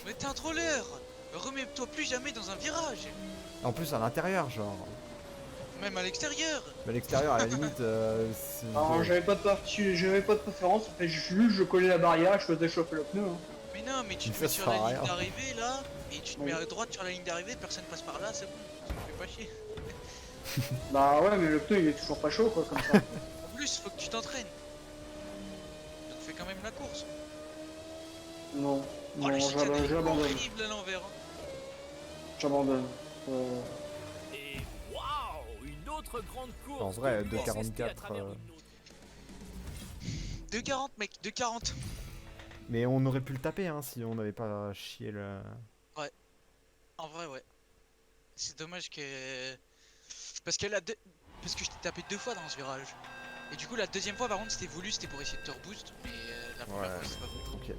Mais t'es un troller. Remets-toi plus jamais dans un virage. En plus, à l'intérieur, genre. Même à l'extérieur. Mais à l'extérieur, à la limite, c'est. Alors, j'avais pas de préférence, en fait, je collais la barrière, je faisais chauffer le pneu. Hein. Mais non, mais tu Mais te ça mets se sur fera la rien. ligne d'arrivée là, et tu te Oui. mets à droite sur la ligne d'arrivée, personne passe par là, c'est bon, ça me fait pas chier. Bah ouais, mais le pneu il est toujours pas chaud quoi, comme ça. En plus, faut que tu t'entraînes. Donc fais quand même la course. Non, Oh, le non, chicane est j'abandonne. horrible à l'envers. Hein. J'abandonne. Et waouh, une autre grande course. En vrai, que 2,44, assister à travers une autre. 2,40 mec, 2,40. Mais on aurait pu le taper hein, si on n'avait pas chié le. En vrai, ouais. C'est dommage que. Parce que Parce que je t'ai tapé 2 fois dans ce virage. Et du coup, la deuxième fois, par contre, c'était voulu, c'était pour essayer de te reboost. Mais la première Ouais. fois, c'est pas voulu. Tranquille.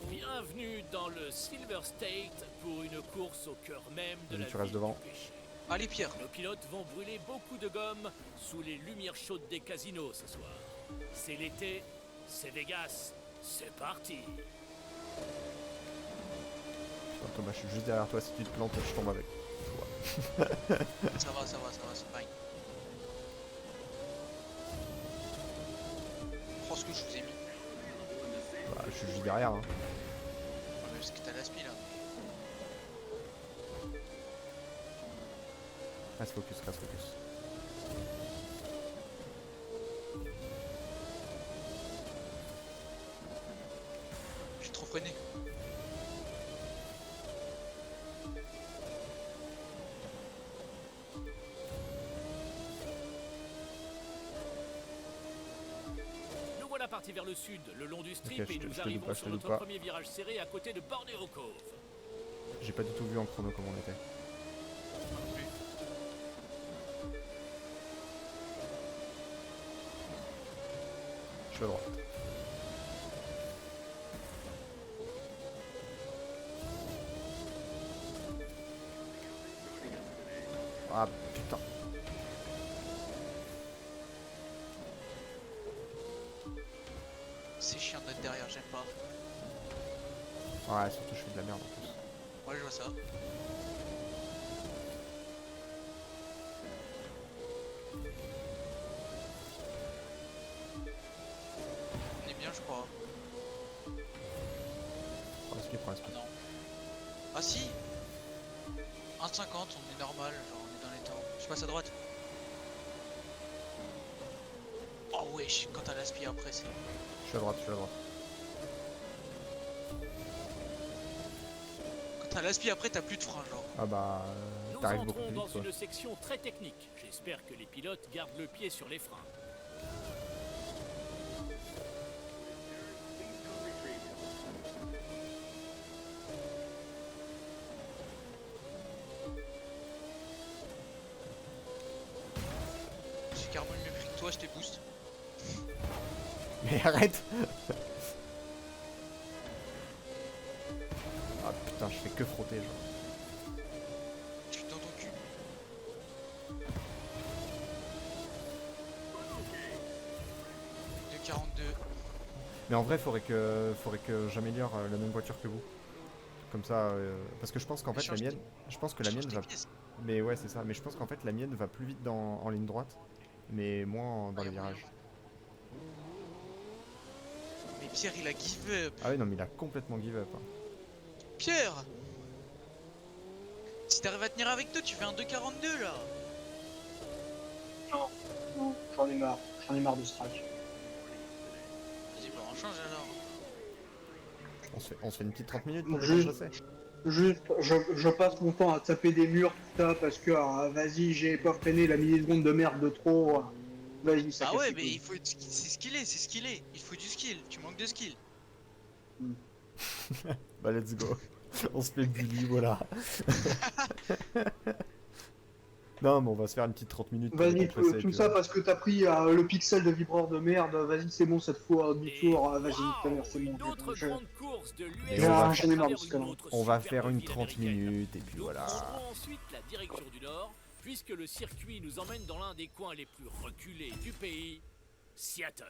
Bienvenue dans le Silver State pour une course au cœur même de Vas-y, la tu restes ville devant. du péché. Allez, Pierre. Nos pilotes vont brûler beaucoup de gomme sous les lumières chaudes des casinos ce soir. C'est l'été, c'est Vegas, c'est parti. Putain, Thomas, je suis juste derrière toi. Si tu te plantes, je tombe avec. Ça va, c'est fine. touche je vous ai mis. Bah, je suis juste derrière. Hein. Ouais, parce que t'as l'aspi là. Reste focus, reste focus. Je suis trop freiné. Nous voilà partis vers le sud, le long du strip, Ok, et je te nous loupe arrivons pas, je sur te loupe notre pas. premier virage serré à côté de Borneo Cove. J'ai pas du tout vu en chrono comment on était. Non plus. Je suis à droite. Ah putain. C'est chiant d'être derrière, j'aime pas. Ouais, surtout je fais de la merde en plus. Ouais, je vois ça. On est bien, je crois. Prends la speed, prends la Ah speed. non. Ah si 1,50, on est normal, genre on est dans les temps. Je passe à droite. Oh wesh, quand t'as l'aspi après c'est... Je suis à droite, je suis à droite. Quand t'as l'aspi après t'as plus de frein genre. Ah bah, Nous t'arrives beaucoup entrons plus dans vite quoi. une section très technique. J'espère que les pilotes gardent le pied sur les freins. J'ai carrément le même prix que toi, je t'ai boost. Mais arrête. Ah putain, je fais que frotter genre. Je suis dans ton cul. De 42. Mais en vrai, faudrait que j'améliore la même voiture que vous. Comme ça, parce que je pense qu'en fait la Change mienne, je pense que la change mienne tes va. pièces. Mais ouais, c'est ça. Mais je pense qu'en fait la mienne va plus vite en ligne droite, mais moins dans Ouais, les y a moyen. virages. Mais Pierre il a give up. Ah oui, non, mais il a complètement give up. Hein. Pierre, si t'arrives à tenir avec toi, tu fais un 2,42 là. Non, j'en ai marre. J'en ai marre de ce track. Vas-y, bah on change alors. On se fait une petite 30 minutes pour Juste- le passer. Juste, je passe mon temps à taper des murs, tout ça, parce que, vas-y, j'ai pas freiné la milliseconde de merde de trop. Vas-y, ça Ah casse ouais, les mais couilles. il faut. C'est ce qu'il est, c'est ce qu'il est. Il faut du skill, tu manques de skill. Bah let's go. On se fait bully, voilà. Non, mais on va se faire une petite 30 minutes pour Vas-y, décompresser, et tout puis ça voilà. parce que t'as pris le pixel de vibreur de merde. Vas-y, c'est bon cette fois, Et demi-tour. Vas-y, ta mère, waouh, c'est bon. une autre je- grande course de l'US Et on va faire- à travers de ce une connard. autre On va superbe faire une ville 30 américaine. minutes, et puis Nous voilà. prendrons ensuite la direction du nord, puisque le circuit nous emmène dans l'un des coins les plus reculés du pays, Seattle.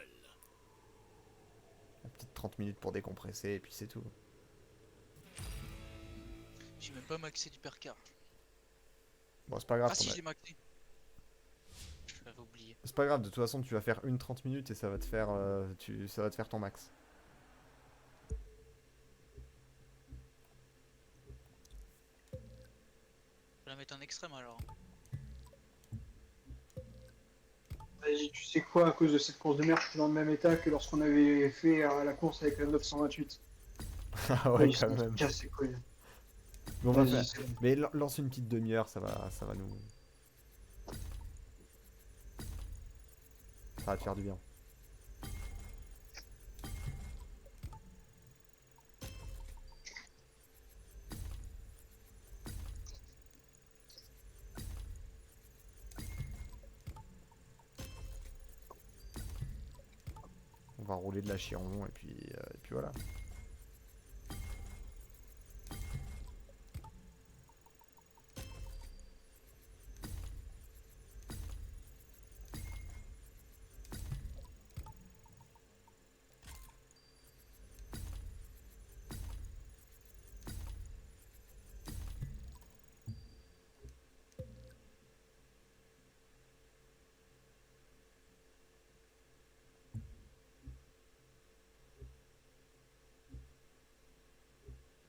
Une petite 30 minutes pour décompresser, et puis c'est tout. J'ai même pas maxé l'hypercar. Bon, c'est pas grave. Ah si, on a- j'ai maxé. Je l'avais oublié. C'est pas grave, de toute façon, tu vas faire une 30 minutes et ça va te faire, ça va te faire ton max. Je vais la mettre en extrême alors. Vas-y, tu sais quoi, à cause de cette course de merde, je suis dans le même état que lorsqu'on avait fait la course avec la 928. Ah ouais, Vas-y, quand même. casse les couilles. Mais on va Vas-y, faire. c'est bon. Mais lance une petite demi-heure, ça va nous. Ça va te faire du bien. On va rouler de la Chiron et puis voilà.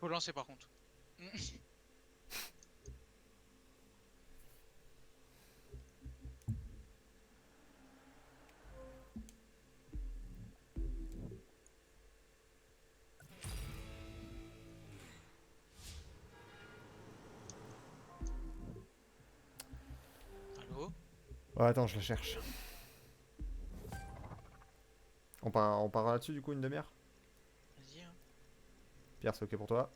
Faut lancer par contre. Allô? Ouais, attends, je la cherche. On part là-dessus du coup une demi-heure? Vas-y. Hein. Pierre, c'est ok pour toi?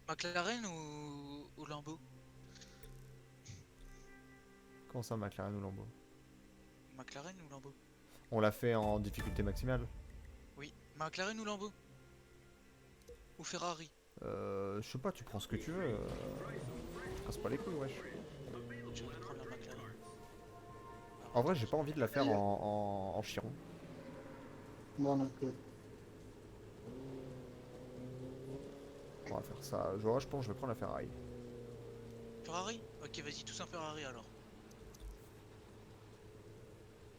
McLaren ou Lambo? Comment ça, McLaren ou Lambo? McLaren ou Lambo? On l'a fait en difficulté maximale. Oui. McLaren ou Lambo? Ou Ferrari? Je sais pas, tu prends ce que tu veux. Je casse pas les couilles, wesh. Je vais prendre la McLaren. En vrai, j'ai pas envie de la faire en chiron. Moi non plus. On va faire ça. Je pense que je vais prendre la Ferrari. Ferrari? Ok, vas-y, tous un Ferrari alors.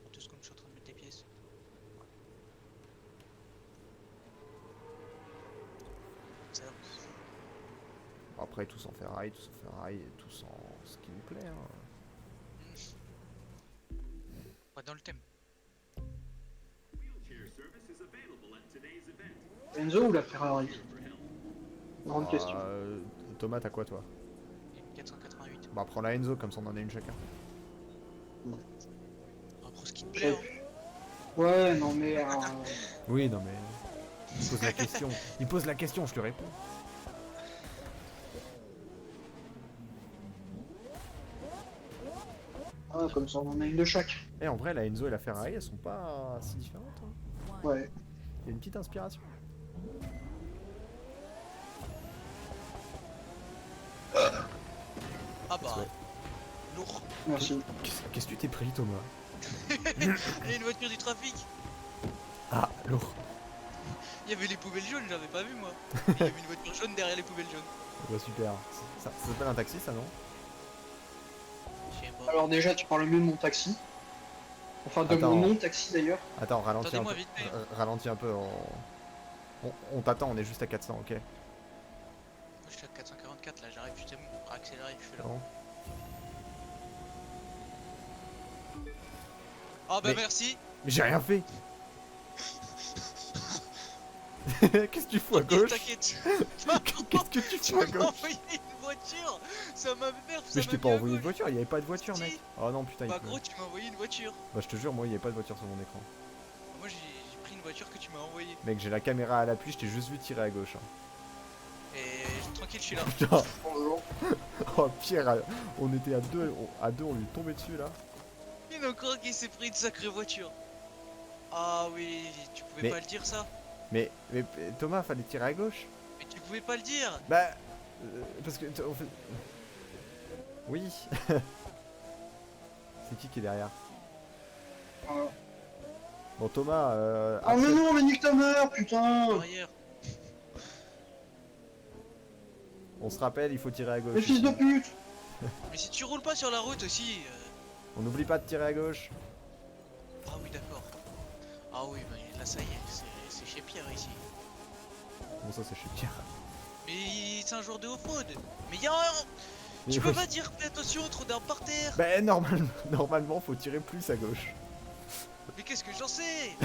En 2 secondes, je suis en train de mettre les pièces. Ça va. Après, tous en Ferrari, et tous en ce qui me plaît. Hein. Ouais, dans le thème. Enzo ou la Ferrari? Grande question. Thomas, t'as quoi toi? Une 488. Bah, prends la Enzo, comme ça on en a une chacun. Après, ce qui te plaît, hein. Ouais, non mais... Oui, non mais. Il pose la question. Il pose la question, je lui réponds. Ah, comme ça on en a une de chaque. Eh, en vrai, la Enzo et la Ferrari, elles sont pas si différentes. Hein. Ouais. Il y a une petite inspiration. Ah bah, Ouais. lourd. Merci. Qu'est-ce que tu t'es pris, Thomas? Il y a une voiture du trafic. Ah, lourd. Il y avait les poubelles jaunes, j'avais pas vu moi. Il y avait une voiture jaune derrière les poubelles jaunes. Bah, super. Ça s'appelle un taxi, ça, non? Je sais pas. Alors déjà, tu parles mieux de mon taxi. Enfin, de Attends. mon non-taxi d'ailleurs. Attends, ralentis un peu. Attendez-moi vite fait. Ralentis un peu. On t'attend, on est juste à 400, ok? Moi, je suis à 444 là, j'arrive, je t'ai pour accélérer, je suis là. Bon. Ah bah Mais- merci. Mais j'ai rien fait. Qu'est-ce que tu fous à gauche? T'inquiète. Qu'est-ce que tu Tu fous à m'as gauche? envoyé une voiture. Ça m'énerve, ça Mais je t'ai m'a pas mis à envoyé une gauche. voiture, il y avait pas de voiture, Si. mec. Oh non, putain, Bah il pleut. gros, tu m'as envoyé une voiture. Bah, je te jure, moi, il y avait pas de voiture sur mon écran. Moi j'ai pris une voiture que tu m'as envoyée. Mec, j'ai la caméra à l'appui, je t'ai juste vu tirer à gauche. Hein. Et tranquille, je suis là. Putain. Bonjour. Oh, Pierre, on était à deux, on lui est tombé dessus là. Il y en a encore qui s'est pris une sacrée voiture. Ah oui, tu pouvais Mais- pas le dire ça. Mais Thomas, fallait tirer à gauche. Mais tu pouvais pas le dire. Bah, parce que on fait. Oui. C'est qui est derrière? Ah. Bon, Thomas. Ah mais non, mais nique ta mère, putain. Derrière. On se rappelle, il faut tirer à gauche. Mais fils ici. de pute. Mais si tu roules pas sur la route aussi. On n'oublie pas de tirer à gauche. Ah oui, d'accord. Ah oui, bah là ça y est, c'est chez Pierre ici. Bon, ça c'est chez Pierre. Mais c'est un jour de off-road. Mais y'a Mais Tu faut- peux pas dire fais attention, trop d'arbres par terre. Bah, normalement, faut tirer plus à gauche. Mais qu'est-ce que j'en sais?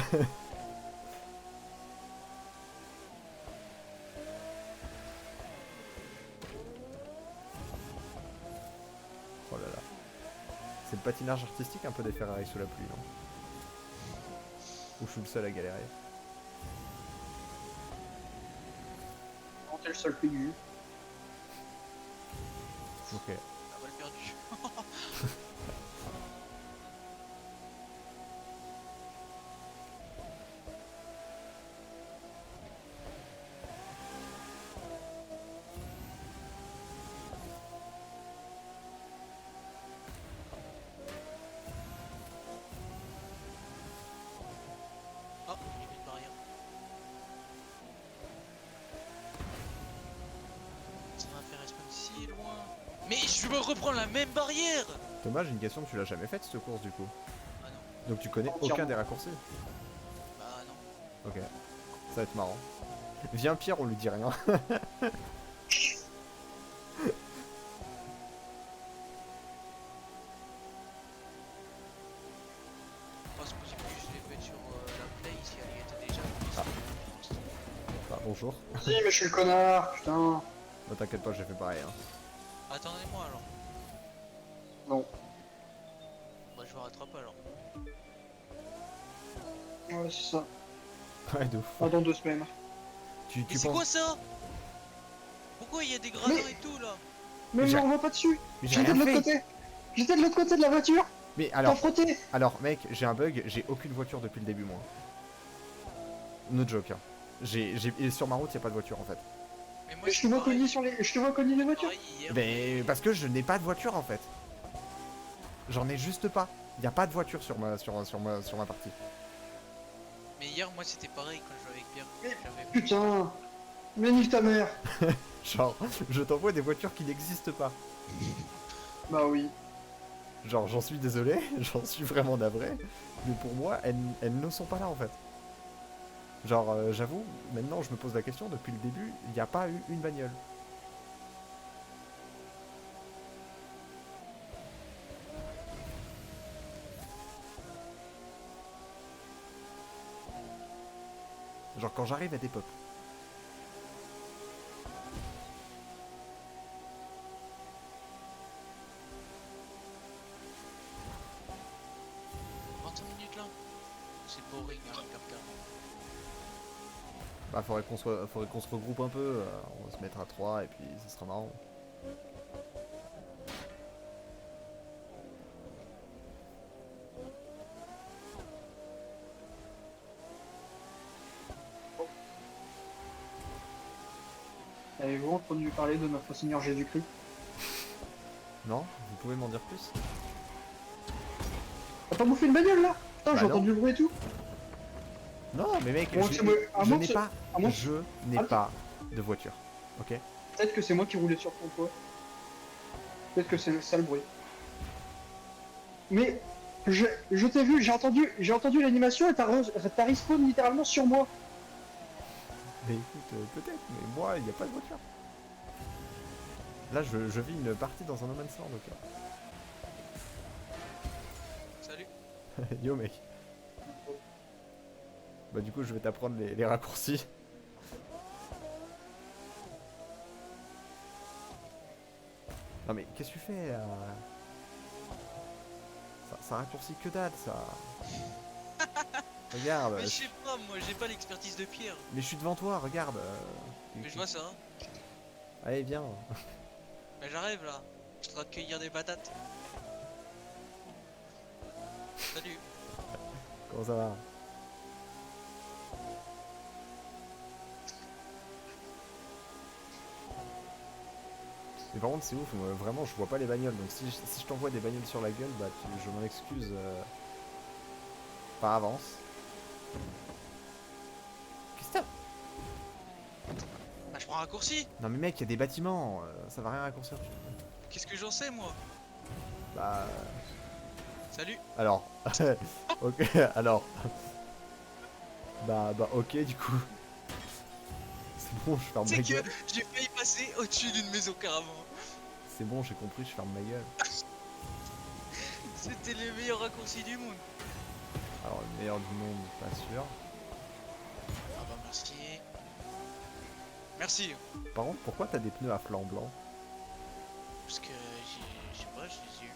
Oh là là. C'est le patinage artistique un peu des Ferrari sous la pluie, non? Ou je suis le seul à galérer? Non, t'es le seul payé. Ok. Ah balle perdue. Ah, j'ai mis une barrière. Ça va faire respawn si loin. Mais je me reprends la même barrière. Thomas, j'ai une question, tu l'as jamais faite cette course du coup? Ah non. Donc tu connais Entièrement. aucun des raccourcis? Bah non. Ok, ça va être marrant. Viens Pierre, on lui dit rien. Oh, c'est possible que je l'ai fait sur la play si elle y était déjà. Ah. Bah bonjour. Si, mais je suis le connard, putain. Bah t'inquiète pas, j'ai fait pareil. Hein. Attendez-moi alors. Non. Bah je vous rattrape alors. Ouais, c'est ça. Ouais, de ouf. Ah, dans 2 semaines. Tu Mais c'est penses... quoi ça? Pourquoi il y a des gradins Mais- et tout là? Mais J'ai- on va pas dessus. Mais j'ai J'étais rien de l'autre fait. côté. J'étais de l'autre côté de la voiture. Mais T'as alors, frotté. mec, j'ai un bug, j'ai aucune voiture depuis le début moi. No joke. Hein. Et sur ma route, y a pas de voiture en fait. Mais moi Mais je te vois cogner sur les. Je te vois cogner les voitures. pareil hier. Mais parce que je n'ai pas de voiture en fait. J'en ai juste pas. Y a pas de voiture sur ma partie. Mais hier moi c'était pareil quand je jouais avec Pierre. Mais J'avais- Putain. Mais nique ta mère. Genre, je t'envoie des voitures qui n'existent pas. Bah oui. Genre, j'en suis désolé, j'en suis vraiment navré. Mais pour moi, elles ne sont pas là en fait. Genre, j'avoue, maintenant je me pose la question, depuis le début, il n'y a pas eu une bagnole. Genre quand j'arrive à des pop. « 25 minutes là. C'est boring hein, les cartes. Bah faudrait qu'on se regroupe un peu, on va se mettre à 3 et puis ça sera marrant. Avez-vous entendu parler de notre Seigneur Jésus-Christ? Non? Vous pouvez m'en dire plus? T'as pas bouffé une bagnole là? Putain, Bah j'ai non. entendu le bruit et tout. Non mais mec, Bon, c'est moi- à je moins n'ai que- pas, à moins que- je n'ai Ah. pas de voiture. Ok? Peut-être que c'est moi qui roulais sur ton toit. Peut-être que c'est ça le bruit. Mais je t'ai vu, j'ai entendu l'animation et t'as respawn littéralement sur moi. Mais écoute, peut-être, mais moi, il n'y a pas de voiture. Là, je vis une partie dans un No Man's Land, ok. Salut. Yo, mec. Bah, du coup, je vais t'apprendre les raccourcis. Non, mais qu'est-ce que tu fais ça raccourcit que dalle, ça. Regarde. Mais je sais pas, moi j'ai pas l'expertise de Pierre. Mais je suis devant toi, regarde. Mais je vois ça. Allez, viens. Mais j'arrive là. Je suis en train de cueillir des patates. Salut. Comment ça va? Mais par contre c'est ouf, moi, vraiment je vois pas les bagnoles, donc si je t'envoie des bagnoles sur la gueule, bah je m'en excuse par avance. Qu'est-ce que t'as? Bah je prends un raccourci. Non mais mec, il y a des bâtiments, ça va rien raccourcir. Qu'est-ce que j'en sais moi? Bah... Salut. Alors... ok, alors... Bah ok du coup. C'est bon, je ferme ma C'est que gueule. j'ai failli passer au-dessus d'une maison carrément. C'est bon, j'ai compris, je ferme ma gueule. C'était le meilleur raccourci du monde. Alors le meilleur du monde, pas sûr. Ah bah merci. Merci. Par contre, pourquoi t'as des pneus à flanc blanc? Parce que je sais pas, je les ai eu.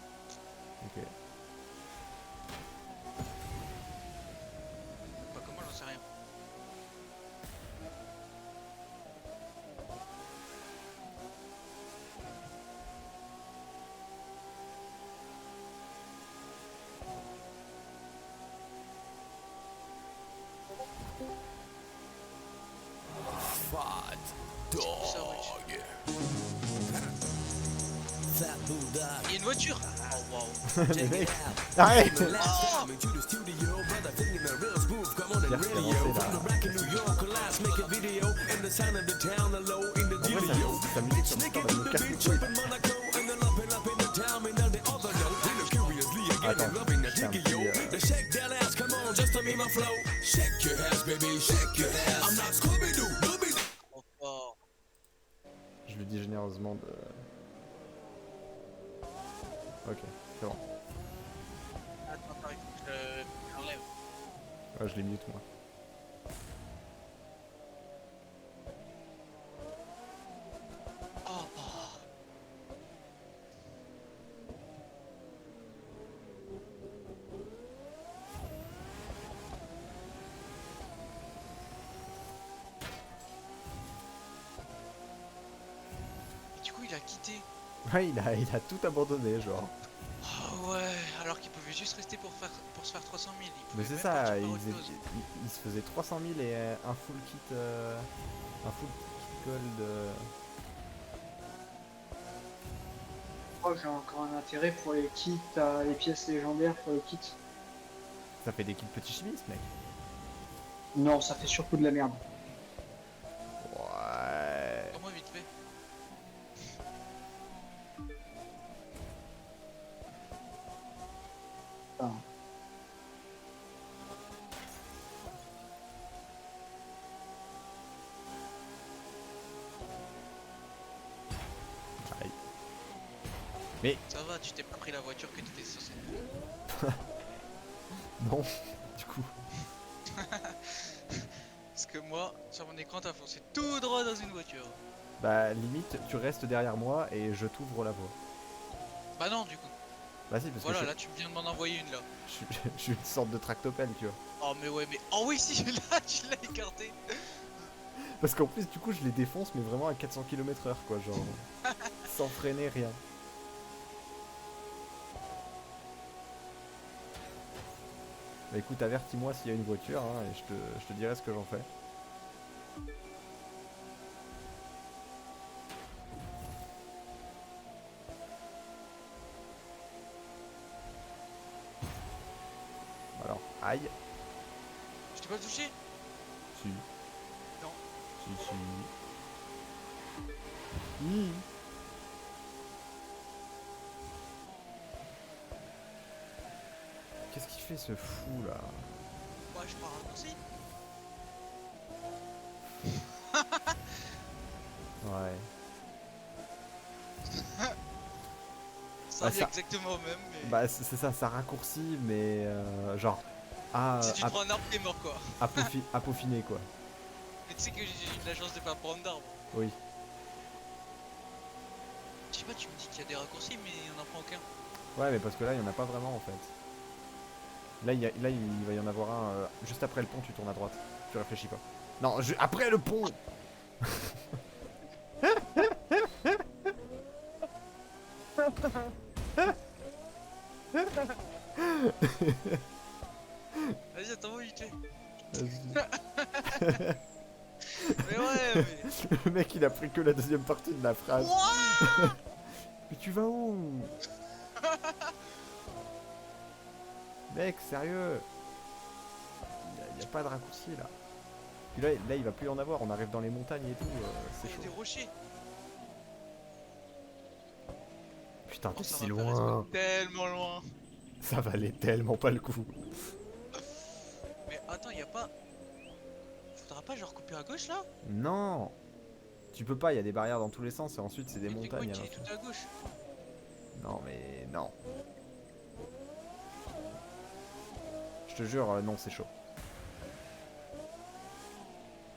Ok. Pas comment, j'en sais rien. Fat C'est pour ça, wesh. dog. Fat bulldog. Il y a une voiture. Oh waouh. Mais mec, arrête! Last time into the studio, brother feeling the real smooth. Come on the Pierre, t'es radio. avancé, From là. the back in New York, last make a video. And the sound of the town, low in the En vrai, video. sa musique sur Discord, elle me casse les couilles. And the loving up in the town, and now the other note. And curiously again, Attends, loving the je fais un jiggy yo. petit, The shakedown flow. Shake your ass, baby, shake your ass. I'm not Scooby-Doo, Scooby-Doo. Trop fort. Je lui dis généreusement de... Ok, c'est bon. Attends, t'arrives, je l'enlève. Ouais, je l'ai mute moi. Oh, oh. Et du coup, il a quitté. Ouais, il a tout abandonné, genre. Ah ouais, alors qu'il pouvait juste rester pour se faire 300 000. Il Mais pouvait c'est même ça, partir il, faire autre faisait- chose. il se faisait 300 000 et un full kit... un full kit gold... Je crois que j'ai encore un intérêt pour les kits, les pièces légendaires pour les kits. Ça fait des kits petits chimistes, mec. Non, ça fait surtout de la merde. Ouais... Comment vite fait. Enfin, Aïe. Ça va, tu t'es pas pris la voiture que tu étais censé. Non, du coup... Parce que moi, sur mon écran, t'as foncé tout droit dans une voiture. Bah, limite, tu restes derrière moi et je t'ouvre la voie. Bah non, du coup. Bah si, parce Voilà, que là, tu viens de m'en envoyer une là. je suis une sorte de tractopelle, tu vois. Oh, mais ouais, mais. Oh, oui, si, là, tu l'as écarté. Parce qu'en plus, du coup, je les défonce, mais vraiment à 400 km/h, quoi, genre... sans freiner, rien. Bah écoute, avertis-moi s'il y a une voiture, hein, et je te dirai ce que j'en fais. Alors, aïe. Je t'ai pas touché. Si. Non. Si, si. Hi. Qu'est-ce qu'il fait ce fou là? Ouais, je pars raccourci. Ouais. Ça Bah, revient ça- exactement au même, mais. Bah c'est ça, ça raccourcit, mais genre si tu te prends un arbre, t'es mort quoi. à peaufiner quoi. Mais tu sais que j'ai eu de la chance de pas prendre d'arbre. Oui. Je sais pas, tu me dis qu'il y a des raccourcis, mais il y en a pas aucun. Ouais, mais parce que là, il y en a pas vraiment en fait. Là, il va y en avoir un juste après le pont, tu tournes à droite. Tu réfléchis pas. Non, après le pont. Vas-y, attends, vite fait. Vas-y. Mais ouais, mais. Le mec, il a pris que la deuxième partie de la phrase. Ouah. Mais tu vas où? Mec, sérieux? Y a pas de raccourci là. Puis là, il va plus y en avoir. On arrive dans les montagnes et tout. C'est Il y a chaud. des rochers. Putain, Oh, t'es ça si m'intéresse loin. pas tellement loin. Ça valait tellement pas le coup. Mais attends, y a pas. Faudra pas genre couper à gauche là? Non. Tu peux pas. Il y a des barrières dans tous les sens et ensuite c'est des Mais montagnes. quoi, à il la est fin. tout à gauche. Non mais non. Je te jure, non, c'est chaud.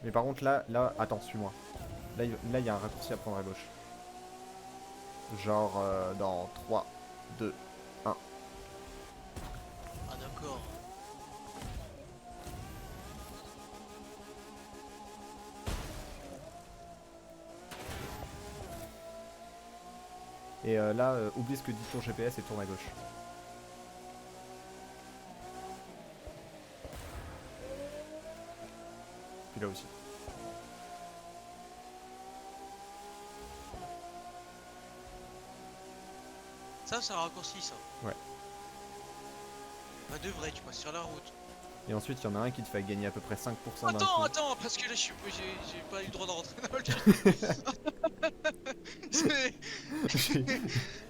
Mais par contre là, attends, suis-moi. Là, il y a un raccourci à prendre à gauche. Genre dans 3, 2, 1. Ah d'accord. Et là, oublie ce que dit ton GPS et tourne à gauche. Puis là aussi. Ça, c'est un raccourci ça. Ouais. Bah de vrai, tu passes sur la route. Et ensuite, il y en a un qui te fait gagner à peu près 5% d'un Attends, coup. attends, parce que là j'ai pas eu le droit de rentrer dans le tunnel.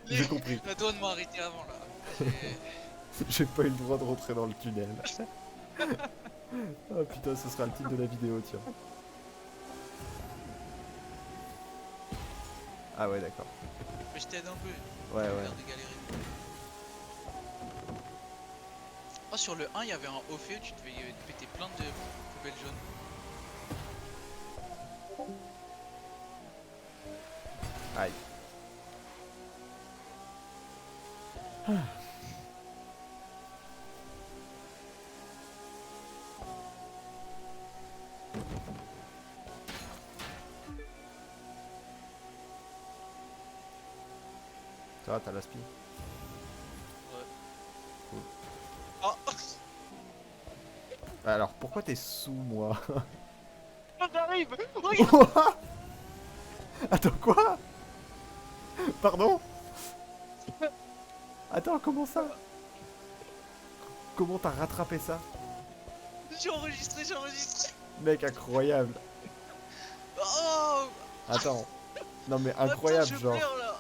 J'ai Les- compris. La douane m'a arrêté avant là. J'ai- J'ai pas eu le droit de rentrer dans le tunnel. Oh putain, ce sera le titre de la vidéo, tiens. Ah ouais, d'accord. Mais je t'aide un peu. Ouais, J'ai ouais. l'air de galérer. Oh, sur le 1, il y avait un haut fait où tu devais péter plein de poubelles jaunes. Aïe. Ça va, t'as l'aspi? Oh, Alors, pourquoi t'es sous moi? j'arrive. Regarde. Attends, quoi? Pardon? Attends, comment ça? Comment t'as rattrapé ça? J'ai enregistré, j'ai enregistré. Mec, incroyable. Oh, Attends. Non mais incroyable, attends, je genre. pleure là.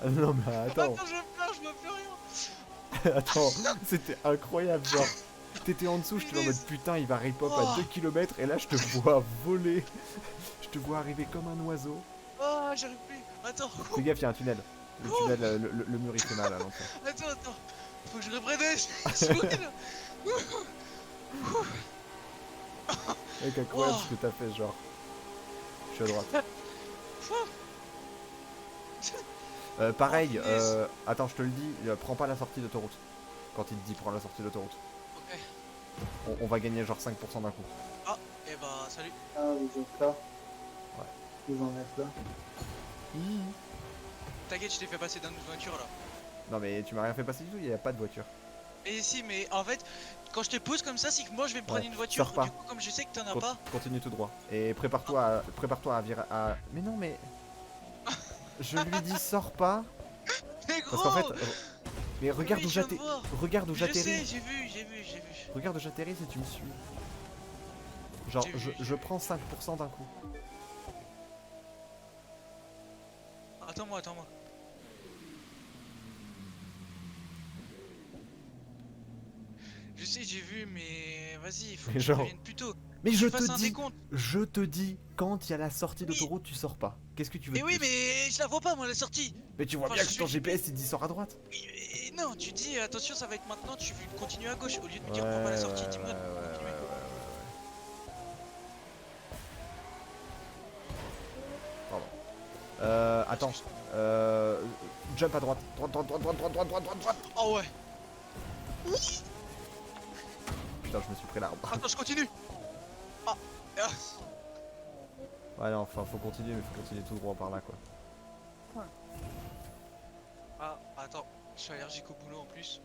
Non mais attends. Attends, je pleure, je vois plus rien. Attends, c'était incroyable, genre. T'étais en dessous, j'étais en mode putain, il va rip-hop à 2 km et là je te vois voler. Je te vois arriver comme un oiseau. Oh, j'arrive plus. Attends, Fais gaffe, il y a un tunnel. Le tunnel, le mur il fait mal à l'entrée. attends. Faut que je reprenne un souffle. Mec, incroyable Oh. ce que t'as fait, genre. Je suis à droite. Pareil, attends, je te le dis, prends pas la sortie d'autoroute. Quand il te dit prends la sortie d'autoroute. Ok. On va gagner genre 5% d'un coup. Et bah, salut. Ah, vous êtes là. Ouais. Vous en êtes là. T'inquiète, je t'ai fait passer dans une voiture là. Non mais tu m'as rien fait passer du tout, il y a pas de voiture. Et si, mais en fait, quand je te pose comme ça, c'est que moi je vais me prendre Ouais, une voiture. sors pas. Du coup, comme je sais que t'en as Con- pas. Continue tout droit. Et prépare-toi à virer à... Mais non mais... Je lui dis sors pas. Mais Parce gros. qu'en fait... Mais regarde oui, où je viens de j'atterris. voir. Regarde où Je sais, j'atterris. j'ai vu. Regarde où j'atterris si tu me suis. Genre J'ai vu, j'ai je vu. prends 5% d'un coup. Attends-moi. Je sais, j'ai vu, mais vas-y, il faut Mais que genre- tu reviennes plus tôt. Mais Je je fasse te un dis... décompte. Je te dis, quand il y a la sortie Oui. d'autoroute, tu sors pas. Qu'est-ce que tu veux Mais de oui, plus? mais je la vois pas, moi, la sortie. Mais tu vois Enfin, bien je que suis ton équipé. GPS il dit sors à droite. Et non, tu dis attention, ça va être maintenant, tu continues à gauche au lieu de me Ouais, dire prends pas la sortie, ouais, dis-moi de ouais, continuer. Pardon. Attends. Jump à droite. Droite. Oh ouais. Putain, je me suis pris l'arbre. Attends, je continue. Ah. Ouais, non, enfin, faut continuer, mais faut continuer tout droit par là, quoi. Ah, attends, je suis allergique au boulot en plus.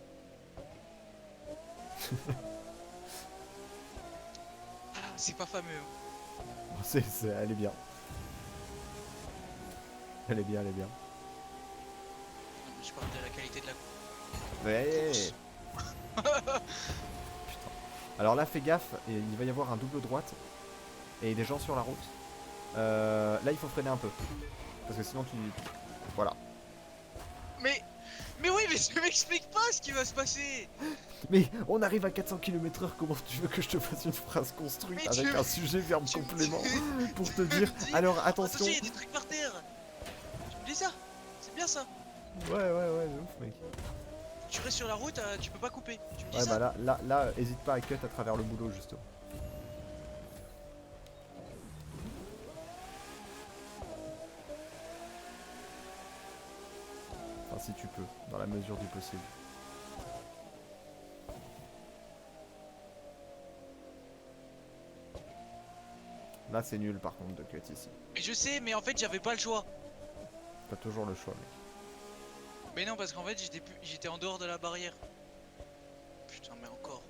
Ah, c'est pas fameux. Elle est bien. Elle est bien. Je parle de la qualité de la Ouais. course. Putain. Alors là, fais gaffe, et il va y avoir un double droite et des gens sur la route. Là, il faut freiner un peu. Parce que sinon, tu... Voilà. Mais oui, mais tu m'expliques pas ce qui va se passer. Mais on arrive à 400 km/h, comment tu veux que je te fasse une phrase construite Mais avec tu- un sujet verbe tu- complément pour te tu me dire dis- alors attention. il y a des trucs par terre. Tu me dis ça. C'est bien ça. Ouais, de ouf, mec. Tu restes sur la route, tu peux pas couper. Tu me dis Ouais, ça. bah là, hésite pas à cut à travers le boulot, justement. Enfin, si tu peux, dans la mesure du possible. Là, c'est nul par contre de cut ici. Mais je sais, mais en fait, j'avais pas le choix. T'as toujours le choix, mec. Mais non, parce qu'en fait, j'étais en dehors de la barrière. Putain, mais encore.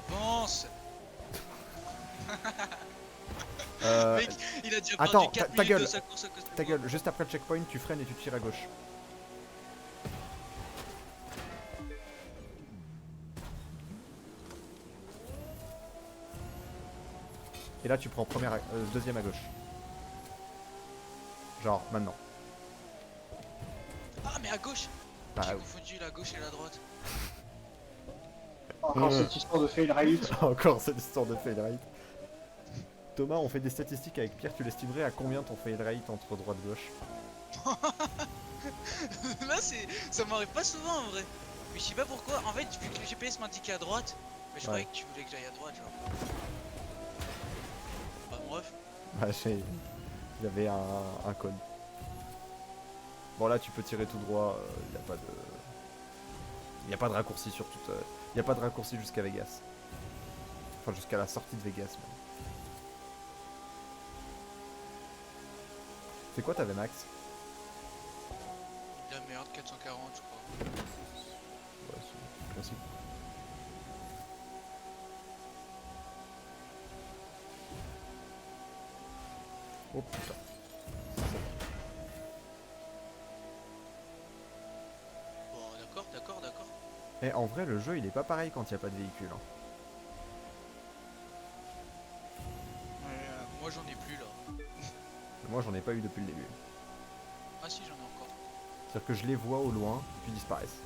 Avance. Mec, il a déjà attends, perdu 4 ta minutes gueule. de sa course à cause de Ta moi. gueule, juste après le checkpoint, tu freines et tu tires à gauche. Et là, tu prends deuxième à gauche. Genre, maintenant. mais à gauche. Bah, J'ai confondu la gauche et la droite. Encore cette histoire de fail rate. encore cette histoire de fail rate. Thomas, on fait des statistiques avec Pierre, tu l'estimerais à combien ton fail rate entre droite-gauche? Là, ça m'arrive pas souvent en vrai. Mais je sais pas pourquoi. En fait, vu que le GPS m'indiquait à droite, mais je Ouais. croyais que tu voulais que j'aille à droite, genre. Bah, bref. Bah, il y avait un code. Bon, là, tu peux tirer tout droit, il n'y a pas de... Il n'y a pas de raccourci sur toute... Il n'y a pas de raccourci jusqu'à Vegas. Enfin, jusqu'à la sortie de Vegas, même. C'est quoi t'avais max? La merde, 440, je crois. Ouais, c'est classique. Oh putain. Bon, d'accord, d'accord, d'accord. Et en vrai, le jeu il est pas pareil quand il n'y a pas de véhicule. Hein. Moi, j'en ai plus là. Moi j'en ai pas eu depuis le début. Ah, si, j'en ai encore. C'est-à-dire que je les vois au loin, puis ils disparaissent.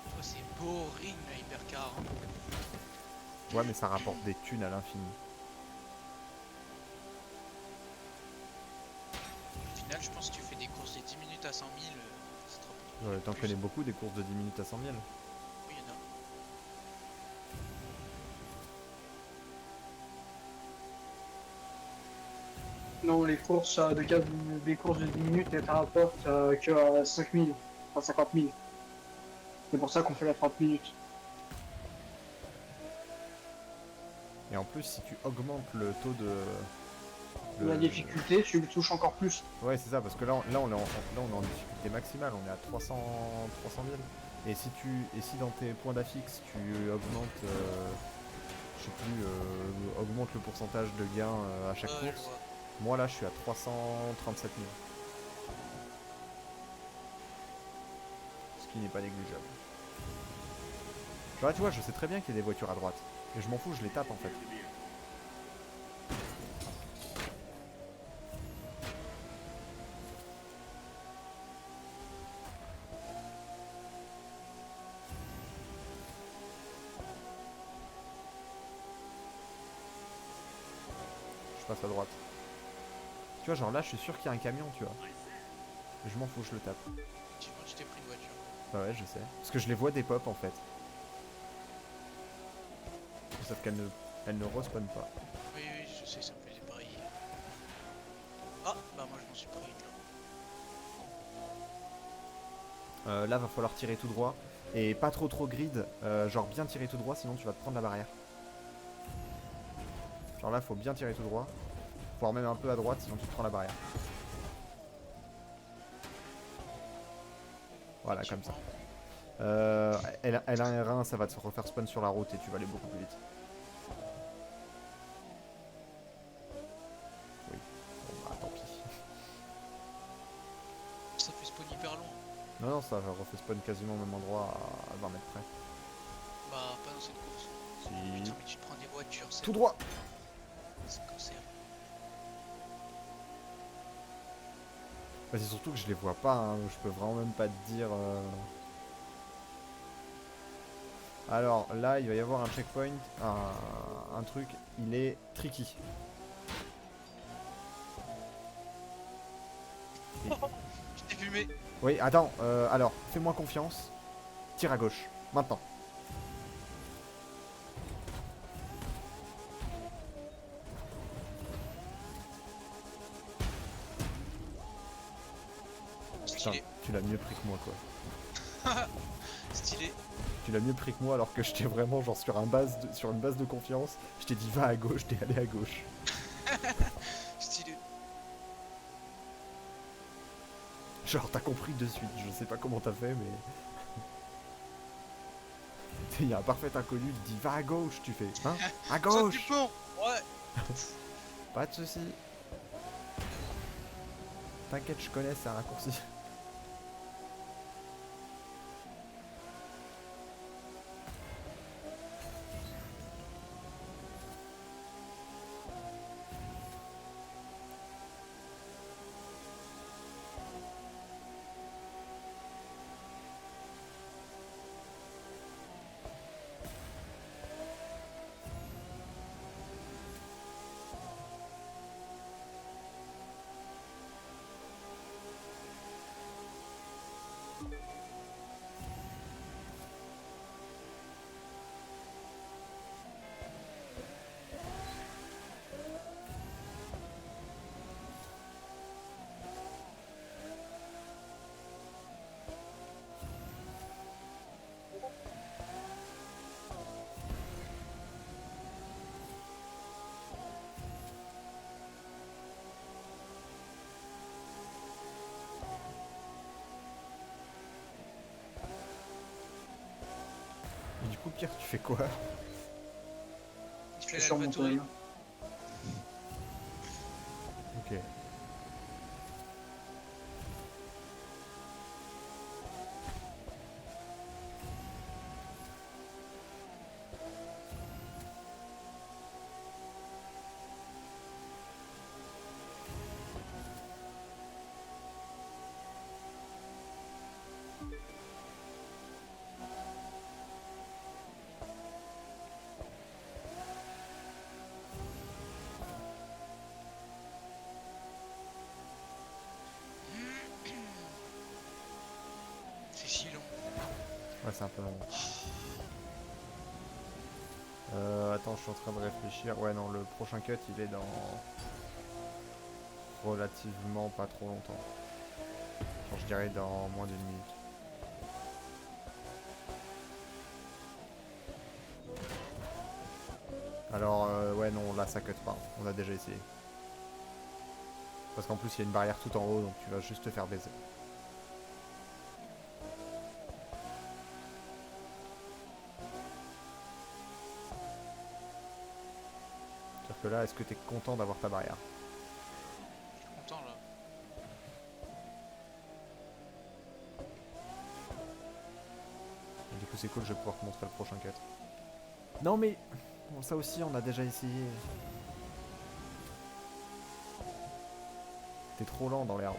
Oh, c'est boring la hypercar. Ouais, mais ça rapporte des thunes à l'infini. Au final, je pense que tu fais des courses de 10 minutes à 100 000, c'est trop bien. T'en connais beaucoup des courses de 10 minutes à 100 000. Oui, il y en a. Non, les courses des courses de 10 minutes, elles te rapportent que 5 000, enfin 50 000. C'est pour ça qu'on fait la 30 minutes. Et en plus, si tu augmentes le taux de... La difficulté, tu le touches encore plus. Ouais, c'est ça, parce que là, on est en difficulté maximale, on est à 300 000. Et si dans tes points d'affix, tu augmentes, je sais plus, augmente le pourcentage de gain à chaque Je course, vois. moi là, je suis à 337 000. Ce qui n'est pas négligeable. Genre là, tu vois, je sais très bien qu'il y a des voitures à droite. Et je m'en fous, je les tape en fait. Je passe à droite. Tu vois, genre là, je suis sûr qu'il y a un camion, tu vois. Je m'en fous, je le tape. Effectivement, tu t'es pris une voiture. Bah ouais, je sais. Parce que je les vois des pop en fait. Sauf qu'elles ne respawnent pas. Oui, oui, je sais, ça me fait des paris. Ah, bah moi je m'en suis pris une là. Là, va falloir tirer tout droit. Et pas trop grid. Genre bien tirer tout droit, sinon tu vas te prendre la barrière. Genre là, faut bien tirer tout droit. Voire même un peu à droite, sinon tu te prends la barrière. Voilà, comme ça. Elle a un R1, ça va te refaire spawn sur la route et tu vas aller beaucoup plus vite. Oui. Bon bah tant pis. Ça fait spawn hyper long. Non, non, ça refait spawn quasiment au même endroit à 20 mètres près. Bah, pas dans cette course. Si... Putain, mais tu te prends des voitures, c'est Tout droit. c'est cancer. Bah, c'est surtout que je les vois pas, hein. Je peux vraiment même pas te dire... Alors là, il va y avoir un checkpoint, un truc, il est tricky. Et- Je t'ai fumé. Oui, attends, alors, fais-moi confiance. Tire à gauche, maintenant. Putain, Stylé. tu l'as mieux pris que moi, quoi. Stylé. Tu l'as mieux pris que moi alors que j'étais vraiment genre sur une base de confiance. Je t'ai dit va à gauche, t'es allé à gauche. Stylé. Genre t'as compris de suite, je sais pas comment t'as fait mais... Il y a un parfait inconnu, il te dit va à gauche, tu fais hein. À Saute gauche. du pont. Ouais. Pas de soucis. T'inquiète, je connais, c'est un raccourci. Et du coup, Pierre, tu fais quoi? Il Je fait suis sur mon l'Alvatouille. tour. Ok. C'est si long. Ouais, c'est un peu long. Attends, je suis en train de réfléchir. Ouais, non, le prochain cut, il est dans relativement pas trop longtemps. Genre, je dirais dans moins d'une minute. Alors, ouais, non, là, ça cut pas. On a déjà essayé. Parce qu'en plus, il y a une barrière tout en haut, donc tu vas juste te faire baiser. C'est-à-dire que là, est-ce que t'es content d'avoir ta barrière? Je suis content là. Et du coup, c'est cool, je vais pouvoir te montrer le prochain cut. Non, mais bon, ça aussi, on a déjà essayé. T'es trop lent dans l'air.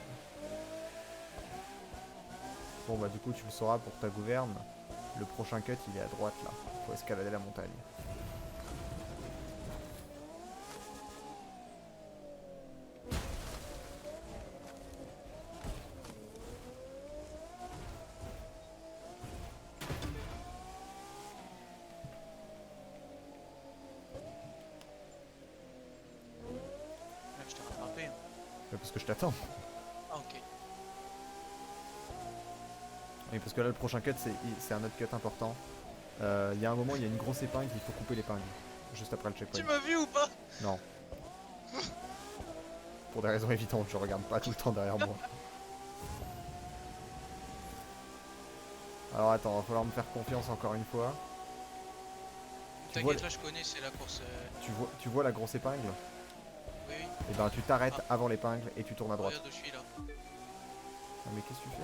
Bon, bah, du coup, tu le sauras pour ta gouverne. Le prochain cut, il est à droite là. Faut escalader la montagne. Là, je t'ai rattrapé. Parce que je t'attends. Ah, ok. Oui, parce que là, le prochain cut, c'est un autre cut important. Il y a un moment, il y a une grosse épingle, il faut couper l'épingle. Juste après le Tu checkpoint. m'as vu ou pas? Non. Pour des raisons évidentes, je regarde pas tout le temps derrière moi. Alors attends, va falloir me faire confiance encore une fois. Tu vois T'inquiète, là, je connais, c'est la course. Tu vois la grosse épingle? Oui, oui. Et ben tu t'arrêtes avant l'épingle et tu tournes à droite. Regarde où je suis là. Non, mais qu'est-ce que tu fais?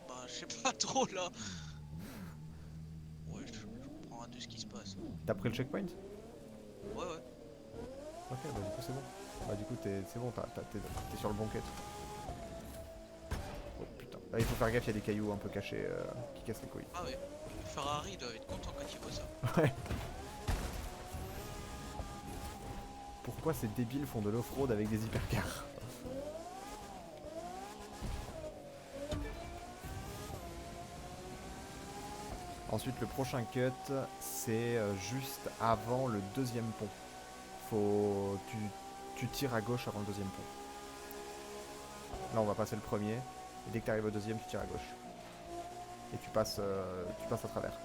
Bah, je sais pas trop là. Ouais, je prends un de ce qui se passe. T'as pris le checkpoint? Ouais, ouais. Ok, bah du coup c'est bon. Bah du coup c'est bon, t'es sur le bon quête. Oh putain. Là il faut faire gaffe, il y a des cailloux un peu cachés qui cassent les couilles. Ah ouais. Ferrari doit être content quand il voit ça. Ouais. Pourquoi ces débiles font de l'off-road avec des hypercars? Ensuite le prochain cut c'est juste avant le deuxième pont. Tu tires à gauche avant le deuxième pont. Là on va passer le premier. Et dès que tu arrives au deuxième tu tires à gauche. Et tu passes à travers.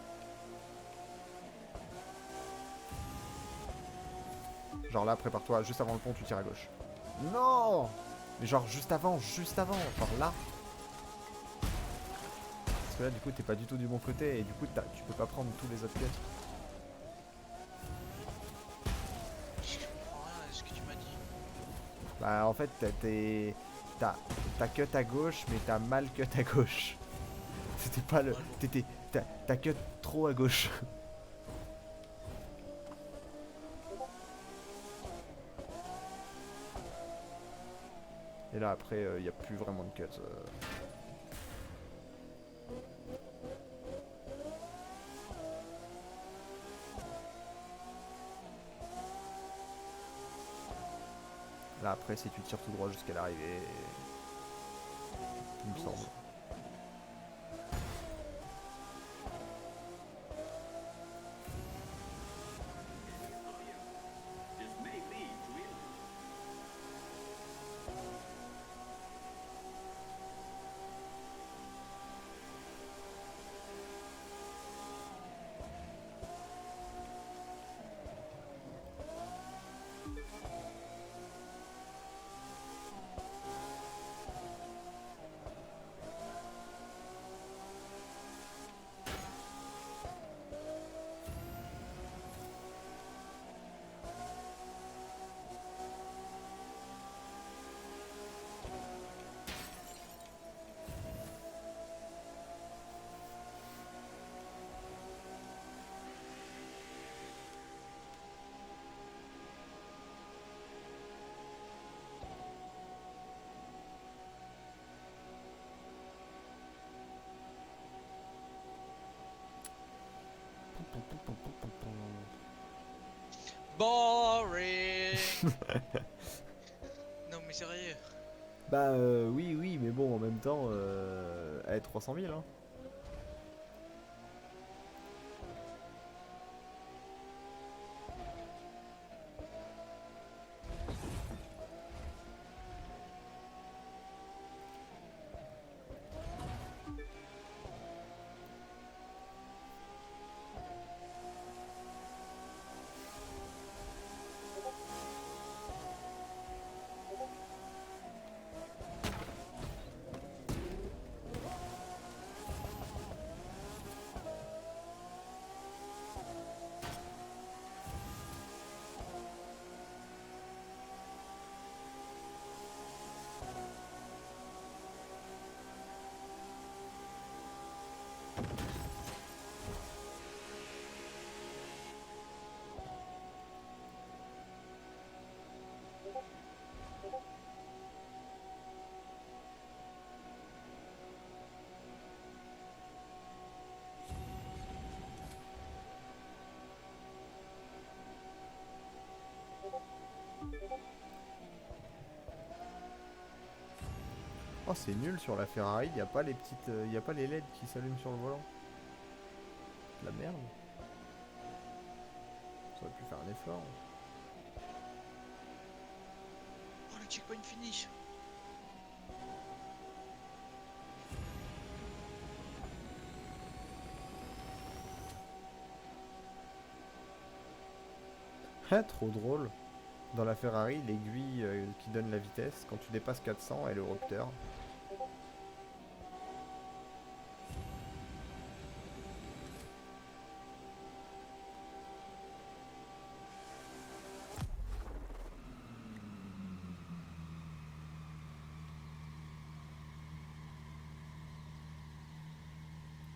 Genre là prépare-toi, juste avant le pont tu tires à gauche. Non! Mais genre juste avant, genre là. Parce que là du coup t'es pas du tout du bon côté et du coup tu peux pas prendre tous les autres quêtes. Bah en fait t'as cut à gauche mais t'as mal cut à gauche. C'était pas le. T'as cut trop à gauche. Et là après y a plus vraiment de cut. Là après si tu tires tout droit jusqu'à l'arrivée. Il me semble. Boring. Non mais sérieux. Bah oui mais bon en même temps 300 000 hein. Oh c'est nul sur la Ferrari, y a pas les petites. Y a pas les LED qui s'allument sur le volant. La merde. Ça aurait pu faire un effort. Oh le checkpoint finish. Ah trop drôle. Dans la Ferrari, l'aiguille qui donne la vitesse, quand tu dépasses 400, elle est au rupteur.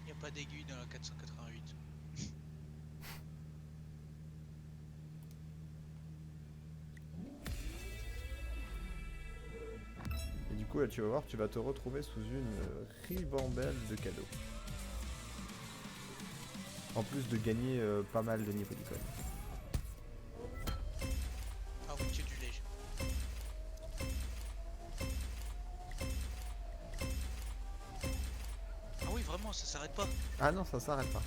Y a pas d'aiguille dans la 488. Et du coup là tu vas voir, tu vas te retrouver sous une ribambelle de cadeaux. En plus de gagner pas mal de niveaux d'icônes. Ah oui, tu du lait. Ah oui, vraiment, ça s'arrête pas. Ah non, ça s'arrête pas.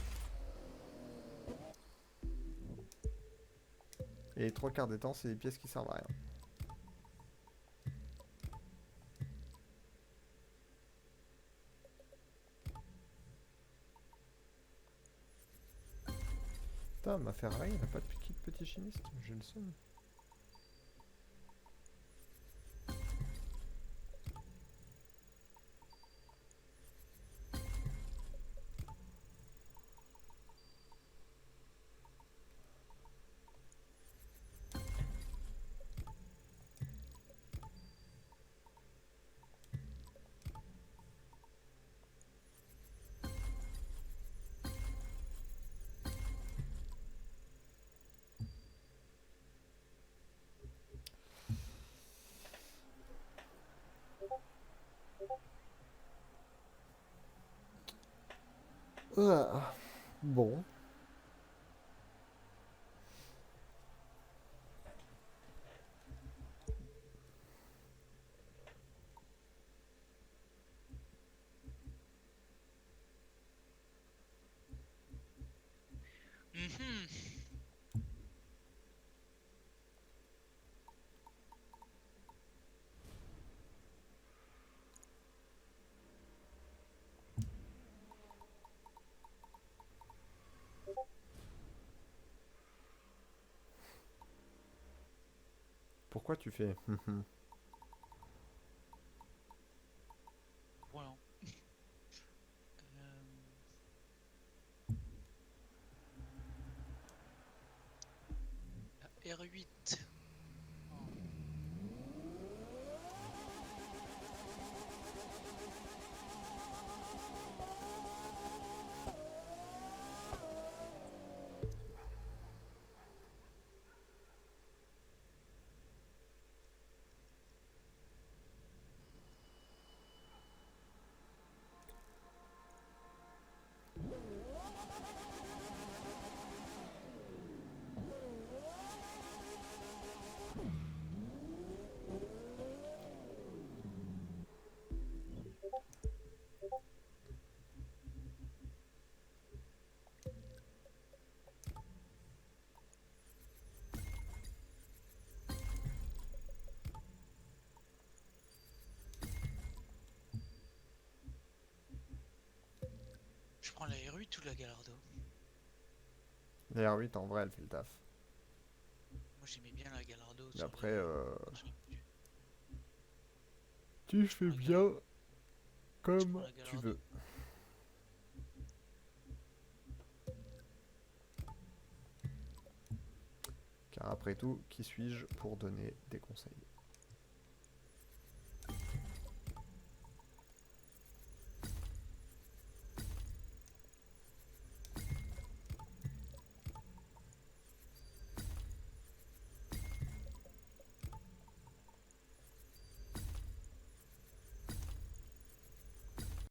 Et les 3/4 des temps, c'est des pièces qui servent à rien. Putain, ma Ferrari, elle a pas de petit chimiste, j'ai le seum. Ah, bon. Mhm. Pourquoi tu fais Voilà. R8. Oh. Je prends la R8 ou la Gallardo? La R8 en vrai elle fait le taf. Moi j'aimais bien la Gallardo Mais sur après, les... tu Je prends fais la bien Je prends comme la tu Gallardo. veux. Car après tout, qui suis-je pour donner des conseils?